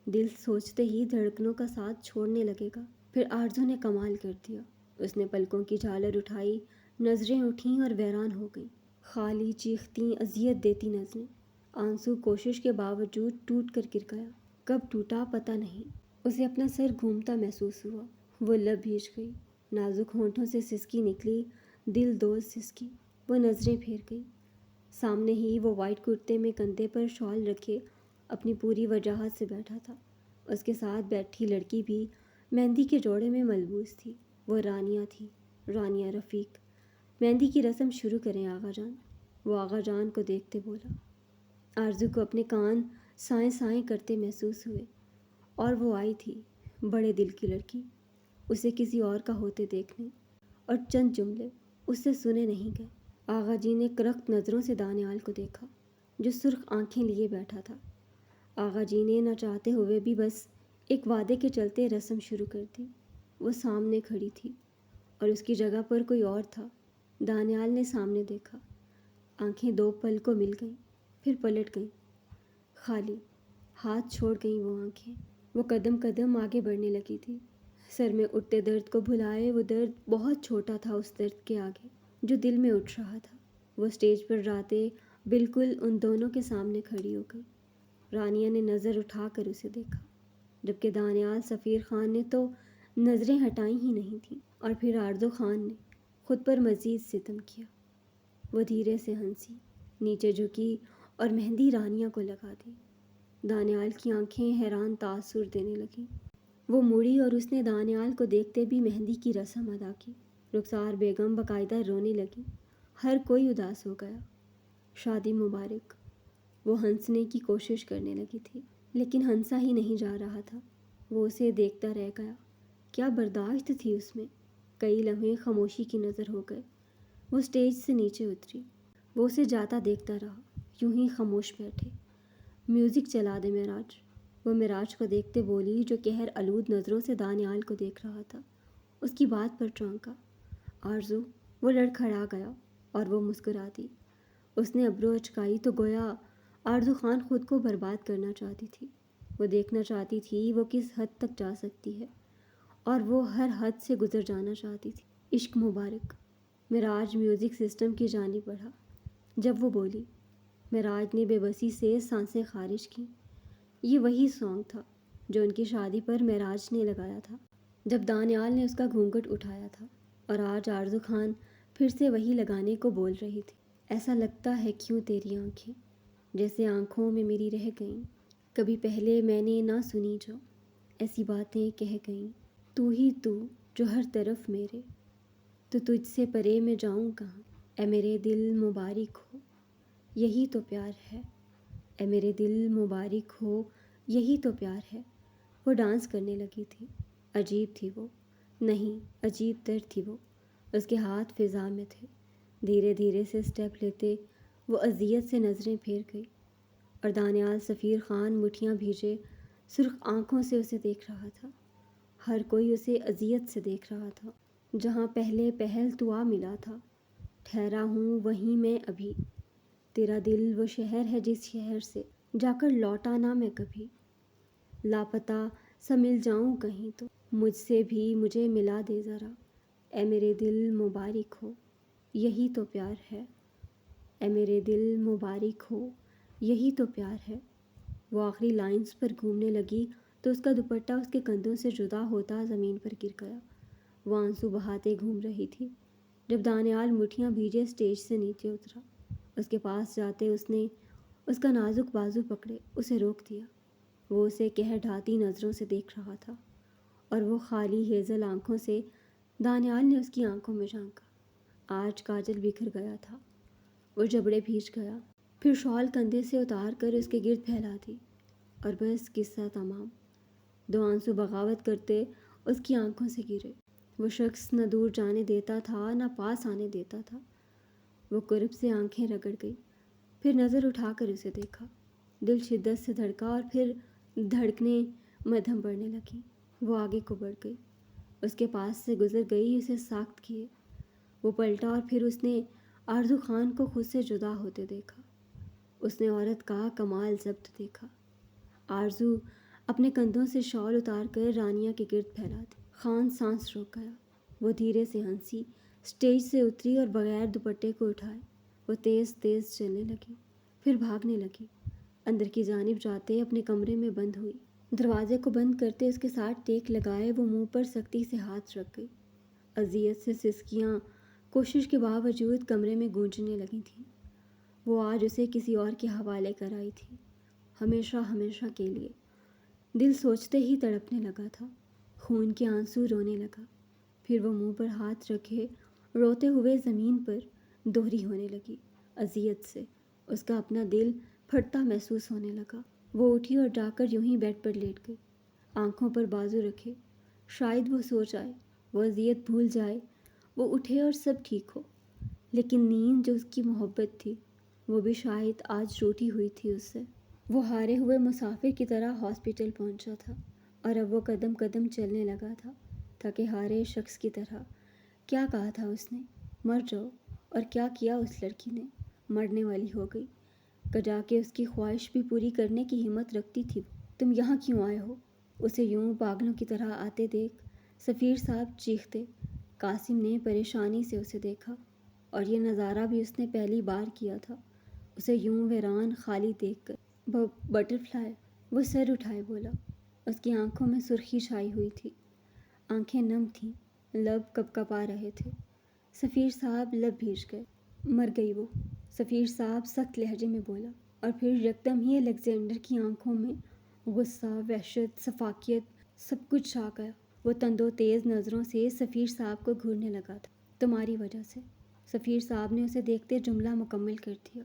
دل سوچتے ہی دھڑکنوں کا ساتھ چھوڑنے لگے گا۔ پھر آرزو نے کمال کر دیا۔ اس نے پلکوں کی جھالر اٹھائی، نظریں اٹھیں اور ویران ہو گئیں۔ خالی چیختی اذیت دیتی نظریں۔ آنسو کوشش کے باوجود ٹوٹ کر گر گیا۔ کب ٹوٹا پتہ نہیں۔ اسے اپنا سر گھومتا محسوس ہوا۔ وہ لب بھیج گئی، نازک ہونٹوں سے سسکی نکلی، دل دوز سسکی۔ وہ نظریں پھیر گئی۔ سامنے ہی وہ وائٹ کرتے میں کندھے پر شال رکھے اپنی پوری وجاہت سے بیٹھا تھا۔ اس کے ساتھ بیٹھی لڑکی بھی مہندی کے جوڑے میں ملبوس تھی۔ وہ رانیہ تھی، رانیہ رفیق۔ مہندی کی رسم شروع کریں آغا جان، وہ آغا جان کو دیکھتے بولا۔ آرزو کو اپنے کان سائیں سائیں کرتے محسوس ہوئے، اور وہ آئی تھی بڑے دل کی لڑکی۔ اسے کسی اور کا ہوتے دیکھنے اور چند جملے اس سے سنے نہیں گئے۔ آغا جی نے کرخت نظروں سے دانیال کو دیکھا جو سرخ آنکھیں لیے بیٹھا تھا۔ آغا جی نے نہ چاہتے ہوئے بھی بس ایک وعدے کے چلتے رسم شروع کر دی۔ وہ سامنے کھڑی تھی اور اس کی جگہ پر کوئی اور تھا۔ دانیال نے سامنے دیکھا۔ آنکھیں دو پل کو مل گئیں، پھر پلٹ گئیں، خالی۔ ہاتھ چھوڑ گئیں وہ آنکھیں۔ وہ قدم قدم آگے بڑھنے لگی تھی۔ سر میں اٹھتے درد کو بھلائے وہ درد بہت چھوٹا تھا اس درد کے آگے جو دل میں اٹھ رہا تھا۔ وہ اسٹیج پر راتے بالکل ان دونوں کے سامنے کھڑی ہو گئی۔ رانیہ نے نظر اٹھا کر اسے دیکھا، جبکہ دانیال سفیر خان نے تو نظریں ہٹائی ہی نہیں تھیں، اور پھر آرزو خان نے خود پر مزید ستم کیا۔ وہ دھیرے سے ہنسی، نیچے جھکی اور مہندی رانیہ کو لگا دی۔ دانیال کی آنکھیں حیران تاثر دینے لگیں۔ وہ مڑی اور اس نے دانیال کو دیکھتے بھی مہندی کی رسم ادا کی۔ رخسار بیگم باقاعدہ رونے لگی۔ ہر کوئی اداس ہو گیا۔ شادی مبارک۔ وہ ہنسنے کی کوشش کرنے لگی تھی، لیکن ہنسا ہی نہیں جا رہا تھا۔ وہ اسے دیکھتا رہ گیا۔ کیا برداشت تھی اس میں۔ کئی لمحے خاموشی کی نظر ہو گئے۔ وہ اسٹیج سے نیچے اتری۔ وہ اسے جاتا دیکھتا رہا، یوں ہی خاموش بیٹھے۔ میوزک چلا دے معراج، وہ معراج کو دیکھتے بولی جو قہر آلود نظروں سے دانیال کو دیکھ رہا تھا۔ اس کی بات پر چونکا۔ آرزو، وہ لڑکھڑا گیا اور وہ مسکرا دی۔ اس نے ابرو اچکائی تو گویا آرزو خان خود کو برباد کرنا چاہتی تھی۔ وہ دیکھنا چاہتی تھی وہ کس حد تک جا سکتی ہے، اور وہ ہر حد سے گزر جانا چاہتی تھی۔ عشق مبارک۔ معراج میوزک سسٹم کی جانب بڑھا۔ جب وہ بولی، معراج نے بے بسی سے سانسیں خارج کیں۔ یہ وہی سانگ تھا جو ان کی شادی پر معراج نے لگایا تھا جب دانیال نے اس کا گھونگھٹ اٹھایا تھا، اور آج آرزو خان پھر سے وہی لگانے کو بول رہی تھی۔ ایسا لگتا ہے کیوں تیری آنکھیں جیسے آنکھوں میں میری رہ گئیں، کبھی پہلے میں نے نہ سنی جو ایسی باتیں کہہ گئیں، تو ہی تو جو ہر طرف میرے، تو تجھ سے پرے میں جاؤں کہاں، اے میرے دل مبارک ہو یہی تو پیار ہے، اے میرے دل مبارک ہو یہی تو پیار ہے۔ وہ ڈانس کرنے لگی تھی۔ عجیب تھی وہ، نہیں عجیب تر تھی وہ۔ اس کے ہاتھ فضا میں تھے، دھیرے دھیرے سے اسٹیپ لیتے وہ اذیت سے نظریں پھیر گئی، اور دانیال سفیر خان مٹھیاں بھیجے سرخ آنکھوں سے اسے دیکھ رہا تھا۔ ہر کوئی اسے اذیت سے دیکھ رہا تھا۔ جہاں پہلے پہل تو آ ملا تھا، ٹھہرا ہوں وہیں میں ابھی، تیرا دل وہ شہر ہے جس شہر سے جا کر لوٹا نہ میں کبھی، لاپتہ سا مل جاؤں کہیں تو مجھ سے بھی مجھے ملا دے ذرا، اے میرے دل مبارک ہو یہی تو پیار ہے، اے میرے دل مبارک ہو یہی تو پیار ہے۔ وہ آخری لائنز پر گھومنے لگی تو اس کا دوپٹہ اس کے کندھوں سے جدا ہوتا زمین پر گر گیا۔ وہ آنسو بہاتے گھوم رہی تھی جب دانیال مٹھیاں بھیجے اسٹیج سے نیچے اترا۔ اس کے پاس جاتے اس نے اس کا نازک بازو پکڑے اسے روک دیا۔ وہ اسے قہر ڈھاتی نظروں سے دیکھ رہا تھا، اور وہ خالی ہیزل آنکھوں سے دانیال نے اس کی آنکھوں میں جھانکا۔ آج کاجل بکھر گیا تھا، وہ جبڑے بھیج گیا، پھر شال کندھے سے اتار کر اس کے گرد پھیلا دی، اور بس قصہ تمام۔ دو آنسو بغاوت کرتے اس کی آنکھوں سے گرے۔ وہ شخص نہ دور جانے دیتا تھا نہ پاس آنے دیتا تھا۔ وہ قرب سے آنکھیں رگڑ گئی، پھر نظر اٹھا کر اسے دیکھا۔ دل شدت سے دھڑکا اور پھر دھڑکنیں مدھم بڑھنے لگیں۔ وہ آگے کو بڑھ گئی، اس کے پاس سے گزر گئی، اسے ساخت کیے۔ وہ پلٹا اور پھر اس نے آرزو خان کو خود سے جدا ہوتے دیکھا۔ اس نے عورت کا کمال ضبط دیکھا۔ آرزو اپنے کندھوں سے شال اتار کر رانیہ کے گرد پھیلا دی۔ خان سانس روک گیا۔ وہ دھیرے سے ہنسی، اسٹیج سے اتری اور بغیر دوپٹے کو اٹھائے وہ تیز تیز چلنے لگی، پھر بھاگنے لگی۔ اندر کی جانب جاتے اپنے کمرے میں بند ہوئی۔ دروازے کو بند کرتے اس کے ساتھ ٹیک لگائے وہ منہ پر سختی سے ہاتھ رکھ گئی۔ اذیت سے سسکیاں کوشش کے باوجود کمرے میں گونجنے لگی تھیں۔ وہ آج اسے کسی اور کے حوالے کر آئی تھی، ہمیشہ ہمیشہ کے لیے۔ دل سوچتے ہی تڑپنے لگا تھا، خون کے آنسو رونے لگا، پھر وہ منہ پر ہاتھ رکھے روتے ہوئے زمین پر دوہری ہونے لگی۔ اذیت سے اس کا اپنا دل پھٹتا محسوس ہونے لگا۔ وہ اٹھی اور جا کر یوں ہی بیڈ پر لیٹ گئی، آنکھوں پر بازو رکھے۔ شاید وہ سو جائے، وہ اذیت بھول جائے، وہ اٹھے اور سب ٹھیک ہو۔ لیکن نیند جو اس کی محبت تھی وہ بھی شاید آج روٹھی ہوئی تھی اس سے۔ وہ ہارے ہوئے مسافر کی طرح ہاسپٹل پہنچا تھا، اور اب وہ قدم قدم چلنے لگا تھا تاکہ ہارے شخص کی طرح۔ کیا کہا تھا اس نے؟ مر جاؤ۔ اور کیا کیا اس لڑکی نے؟ مرنے والی ہو گئی۔ کجا کے اس کی خواہش بھی پوری کرنے کی ہمت رکھتی تھی۔ تم یہاں کیوں آئے ہو؟ اسے یوں پاگلوں کی طرح آتے دیکھ سفیر صاحب چیختے۔ قاسم نے پریشانی سے اسے دیکھا، اور یہ نظارہ بھی اس نے پہلی بار کیا تھا، اسے یوں ویران خالی دیکھ کر۔ Butter fly. وہ سر اٹھائے بولا۔ اس کی آنکھوں میں سرخی چھائی ہوئی تھی، آنکھیں نم تھیں، لب کپ کپا رہے تھے۔ سفیر صاحب لب بھیج گئے۔ مر گئی وہ، سفیر صاحب سخت لہجے میں بولا، اور پھر یکدم ہی الیگزینڈر کی آنکھوں میں غصہ، وحشت، سفاکیت سب کچھ چھا گیا۔ وہ تندو تیز نظروں سے سفیر صاحب کو گھورنے لگا تھا۔ تمہاری وجہ سے۔ سفیر صاحب نے اسے دیکھتے جملہ مکمل کر دیا۔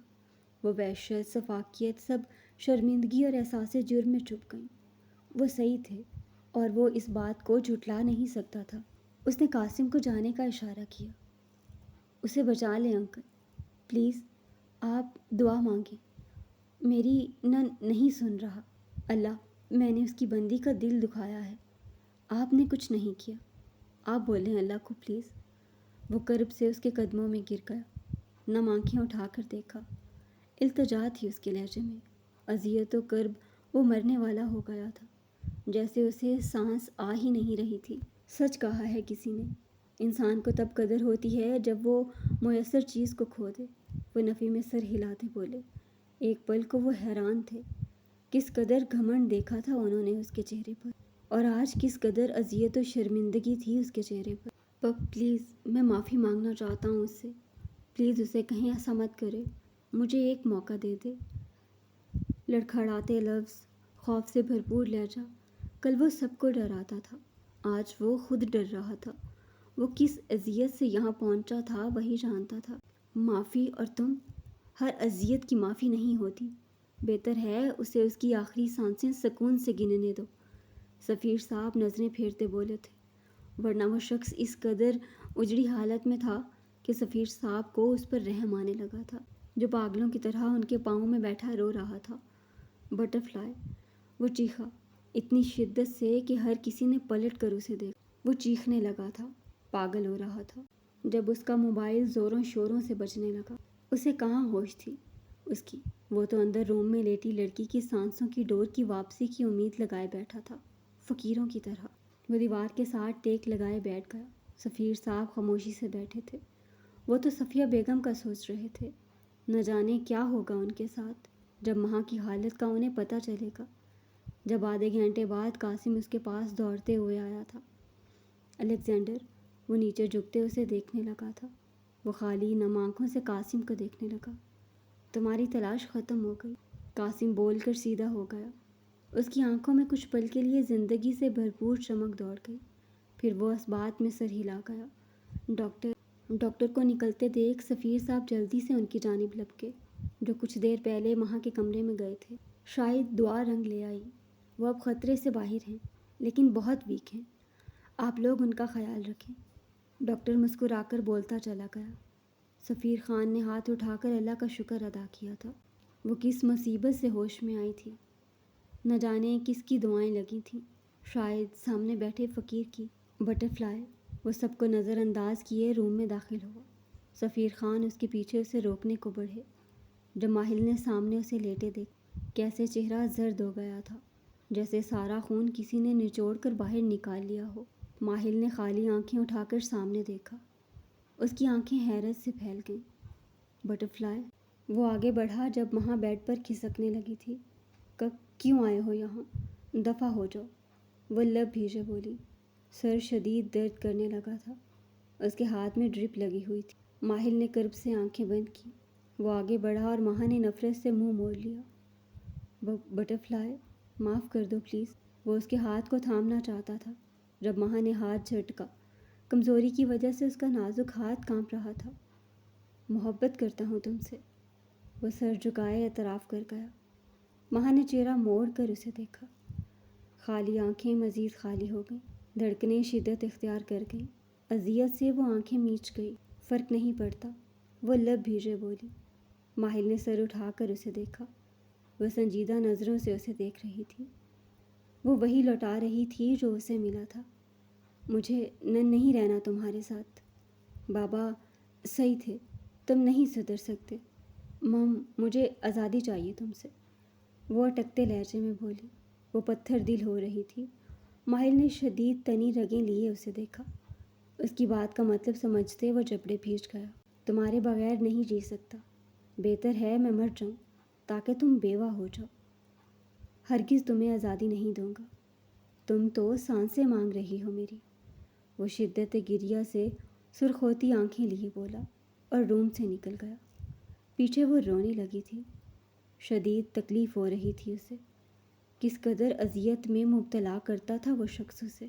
وہ وحشت، سفاکیت سب شرمندگی اور احساس جرم میں چھپ گئیں۔ وہ صحیح تھے، اور وہ اس بات کو جھٹلا نہیں سکتا تھا۔ اس نے قاسم کو جانے کا اشارہ کیا۔ اسے بچا لیں انکل، پلیز، آپ دعا مانگیں۔ میری نہیں سن رہا۔ اللہ، میں نے اس کی بندی کا دل دکھایا ہے۔ آپ نے کچھ نہیں کیا، آپ بولیں اللہ کو پلیز۔ وہ کرب سے اس کے قدموں میں گر گیا، نم آنکھیں اٹھا کر دیکھا۔ التجا تھی اس کے لہجے میں، اذیت و کرب۔ وہ مرنے والا ہو گیا تھا، جیسے اسے سانس آ ہی نہیں رہی تھی۔ سچ کہا ہے کسی نے، انسان کو تب قدر ہوتی ہے جب وہ میسر چیز کو کھو دے۔ وہ نفی میں سر ہلاتے بولے، ایک پل کو وہ حیران تھے، کس قدر گھمنڈ دیکھا تھا انہوں نے اس کے چہرے پر، اور آج کس قدر اذیت و شرمندگی تھی اس کے چہرے پر۔ پپ پلیز، میں معافی مانگنا چاہتا ہوں اس سے، پلیز اسے کہیں ایسا مت کرے، مجھے ایک موقع دے دے۔ لڑکھڑاتے لفظ، خوف سے بھرپور لہجہ، کل وہ سب کو ڈراتا تھا، آج وہ خود ڈر رہا تھا۔ وہ کس اذیت سے یہاں پہنچا تھا وہی جانتا تھا۔ معافی اور تم، ہر اذیت کی معافی نہیں ہوتی، بہتر ہے اسے اس کی آخری سانسیں سکون سے گننے دو۔ سفیر صاحب نظریں پھیرتے بولے تھے، ورنہ وہ شخص اس قدر اجڑی حالت میں تھا کہ سفیر صاحب کو اس پر رحم آنے لگا تھا، جو پاگلوں کی طرح ان کے پاؤں میں بیٹھا رو رہا تھا۔ بٹر فلائی، وہ چیخا اتنی شدت سے کہ ہر کسی نے پلٹ کر اسے دیکھا۔ وہ چیخنے لگا تھا، پاگل ہو رہا تھا۔ جب اس کا موبائل زوروں شوروں سے بجنے لگا، اسے کہاں ہوش تھی اس کی؟ وہ تو اندر روم میں لیٹی لڑکی کی سانسوں کی ڈور کی واپسی کی امید لگائے بیٹھا تھا، فقیروں کی طرح۔ وہ دیوار کے ساتھ ٹیک لگائے بیٹھ گیا۔ سفیر صاحب خاموشی سے بیٹھے تھے، وہ تو صفیہ بیگم کا سوچ رہے تھے، نہ جانے کیا ہوگا ان کے ساتھ جب ماں کی حالت کا انہیں پتہ چلے گا۔ جب آدھے گھنٹے بعد قاسم اس کے پاس دوڑتے ہوئے آیا تھا، الیگزینڈر، وہ نیچے جھکتے اسے دیکھنے لگا تھا۔ وہ خالی نم آنکھوں سے قاسم کو دیکھنے لگا۔ تمہاری تلاش ختم ہو گئی، قاسم بول کر سیدھا ہو گیا۔ اس کی آنکھوں میں کچھ پل کے لیے زندگی سے بھرپور چمک دوڑ گئی، پھر وہ اس بات میں سر ہلا گیا۔ ڈاکٹر کو نکلتے دیکھ سفیر صاحب جلدی سے ان کی جانب لپکے، جو کچھ دیر پہلے وہاں کے کمرے میں گئے تھے۔ شاید دعا رنگ لے آئی، وہ اب خطرے سے باہر ہیں، لیکن بہت ویک ہیں، آپ لوگ ان کا خیال رکھیں۔ ڈاکٹر مسکرا کر بولتا چلا گیا۔ سفیر خان نے ہاتھ اٹھا کر اللہ کا شکر ادا کیا تھا۔ وہ کس مصیبت سے ہوش میں آئی تھی، نہ جانے کس کی دعائیں لگی تھیں، شاید سامنے بیٹھے فقیر کی۔ بٹر فلائی، وہ سب کو نظر انداز کیے روم میں داخل ہوا۔ سفیر خان اس کے پیچھے اسے روکنے کو بڑھے، جب ماہل نے سامنے اسے لیٹے دیکھا، کیسے چہرہ زرد ہو گیا تھا، جیسے سارا خون کسی نے نچوڑ کر باہر نکال لیا ہو۔ ماہل نے خالی آنکھیں اٹھا کر سامنے دیکھا، اس کی آنکھیں حیرت سے پھیل گئیں۔ بٹر فلائی، وہ آگے بڑھا جب وہاں بیڈ پر کھسکنے لگی تھی۔ کیوں آئے ہو یہاں؟ دفع ہو جاؤ، وہ لب بھیجے بولی۔ سر شدید درد کرنے لگا تھا، اس کے ہاتھ میں ڈرپ لگی ہوئی تھی۔ ماہل نے کرب سے آنکھیں بند کی، وہ آگے بڑھا اور ماہا نے نفرت سے منہ موڑ لیا۔ بٹر فلائی، معاف کر دو پلیز۔ وہ اس کے ہاتھ کو تھامنا چاہتا تھا، جب ماہا نے ہاتھ جھٹکا، کمزوری کی وجہ سے اس کا نازک ہاتھ کانپ رہا تھا۔ محبت کرتا ہوں تم سے، وہ سر جھکائے اعتراف کر گیا۔ ماہا نے چہرہ موڑ کر اسے دیکھا، خالی آنکھیں مزید خالی ہو گئیں، دھڑکنیں شدت اختیار کر گئیں، اذیت سے وہ آنکھیں میچ گئی۔ فرق نہیں پڑتا، وہ لب بھیجے بولی۔ ماہل نے سر اٹھا کر اسے دیکھا، وہ سنجیدہ نظروں سے اسے دیکھ رہی تھی، وہ وہی لوٹا رہی تھی جو اسے ملا تھا۔ مجھے نہیں رہنا تمہارے ساتھ، بابا صحیح تھے، تم نہیں سدھر سکتے، مم مجھے آزادی چاہیے تم سے، وہ اٹکتے لہجے میں بولی۔ وہ پتھر دل ہو رہی تھی۔ ماہل نے شدید تنی رگیں لیے اسے دیکھا، اس کی بات کا مطلب سمجھتے وہ جبڑے بھیج گیا۔ تمہارے بغیر نہیں جی سکتا، بہتر ہے میں مر جاؤں تاکہ تم بیوہ ہو جاؤ۔ ہرگز تمہیں آزادی نہیں دوں گا، تم تو سانسیں مانگ رہی ہو میری، وہ شدت گریہ سے سرخ ہوتی آنکھیں لیے بولا اور روم سے نکل گیا۔ پیچھے وہ رونے لگی تھی، شدید تکلیف ہو رہی تھی اسے، کس قدر اذیت میں مبتلا کرتا تھا وہ شخص اسے۔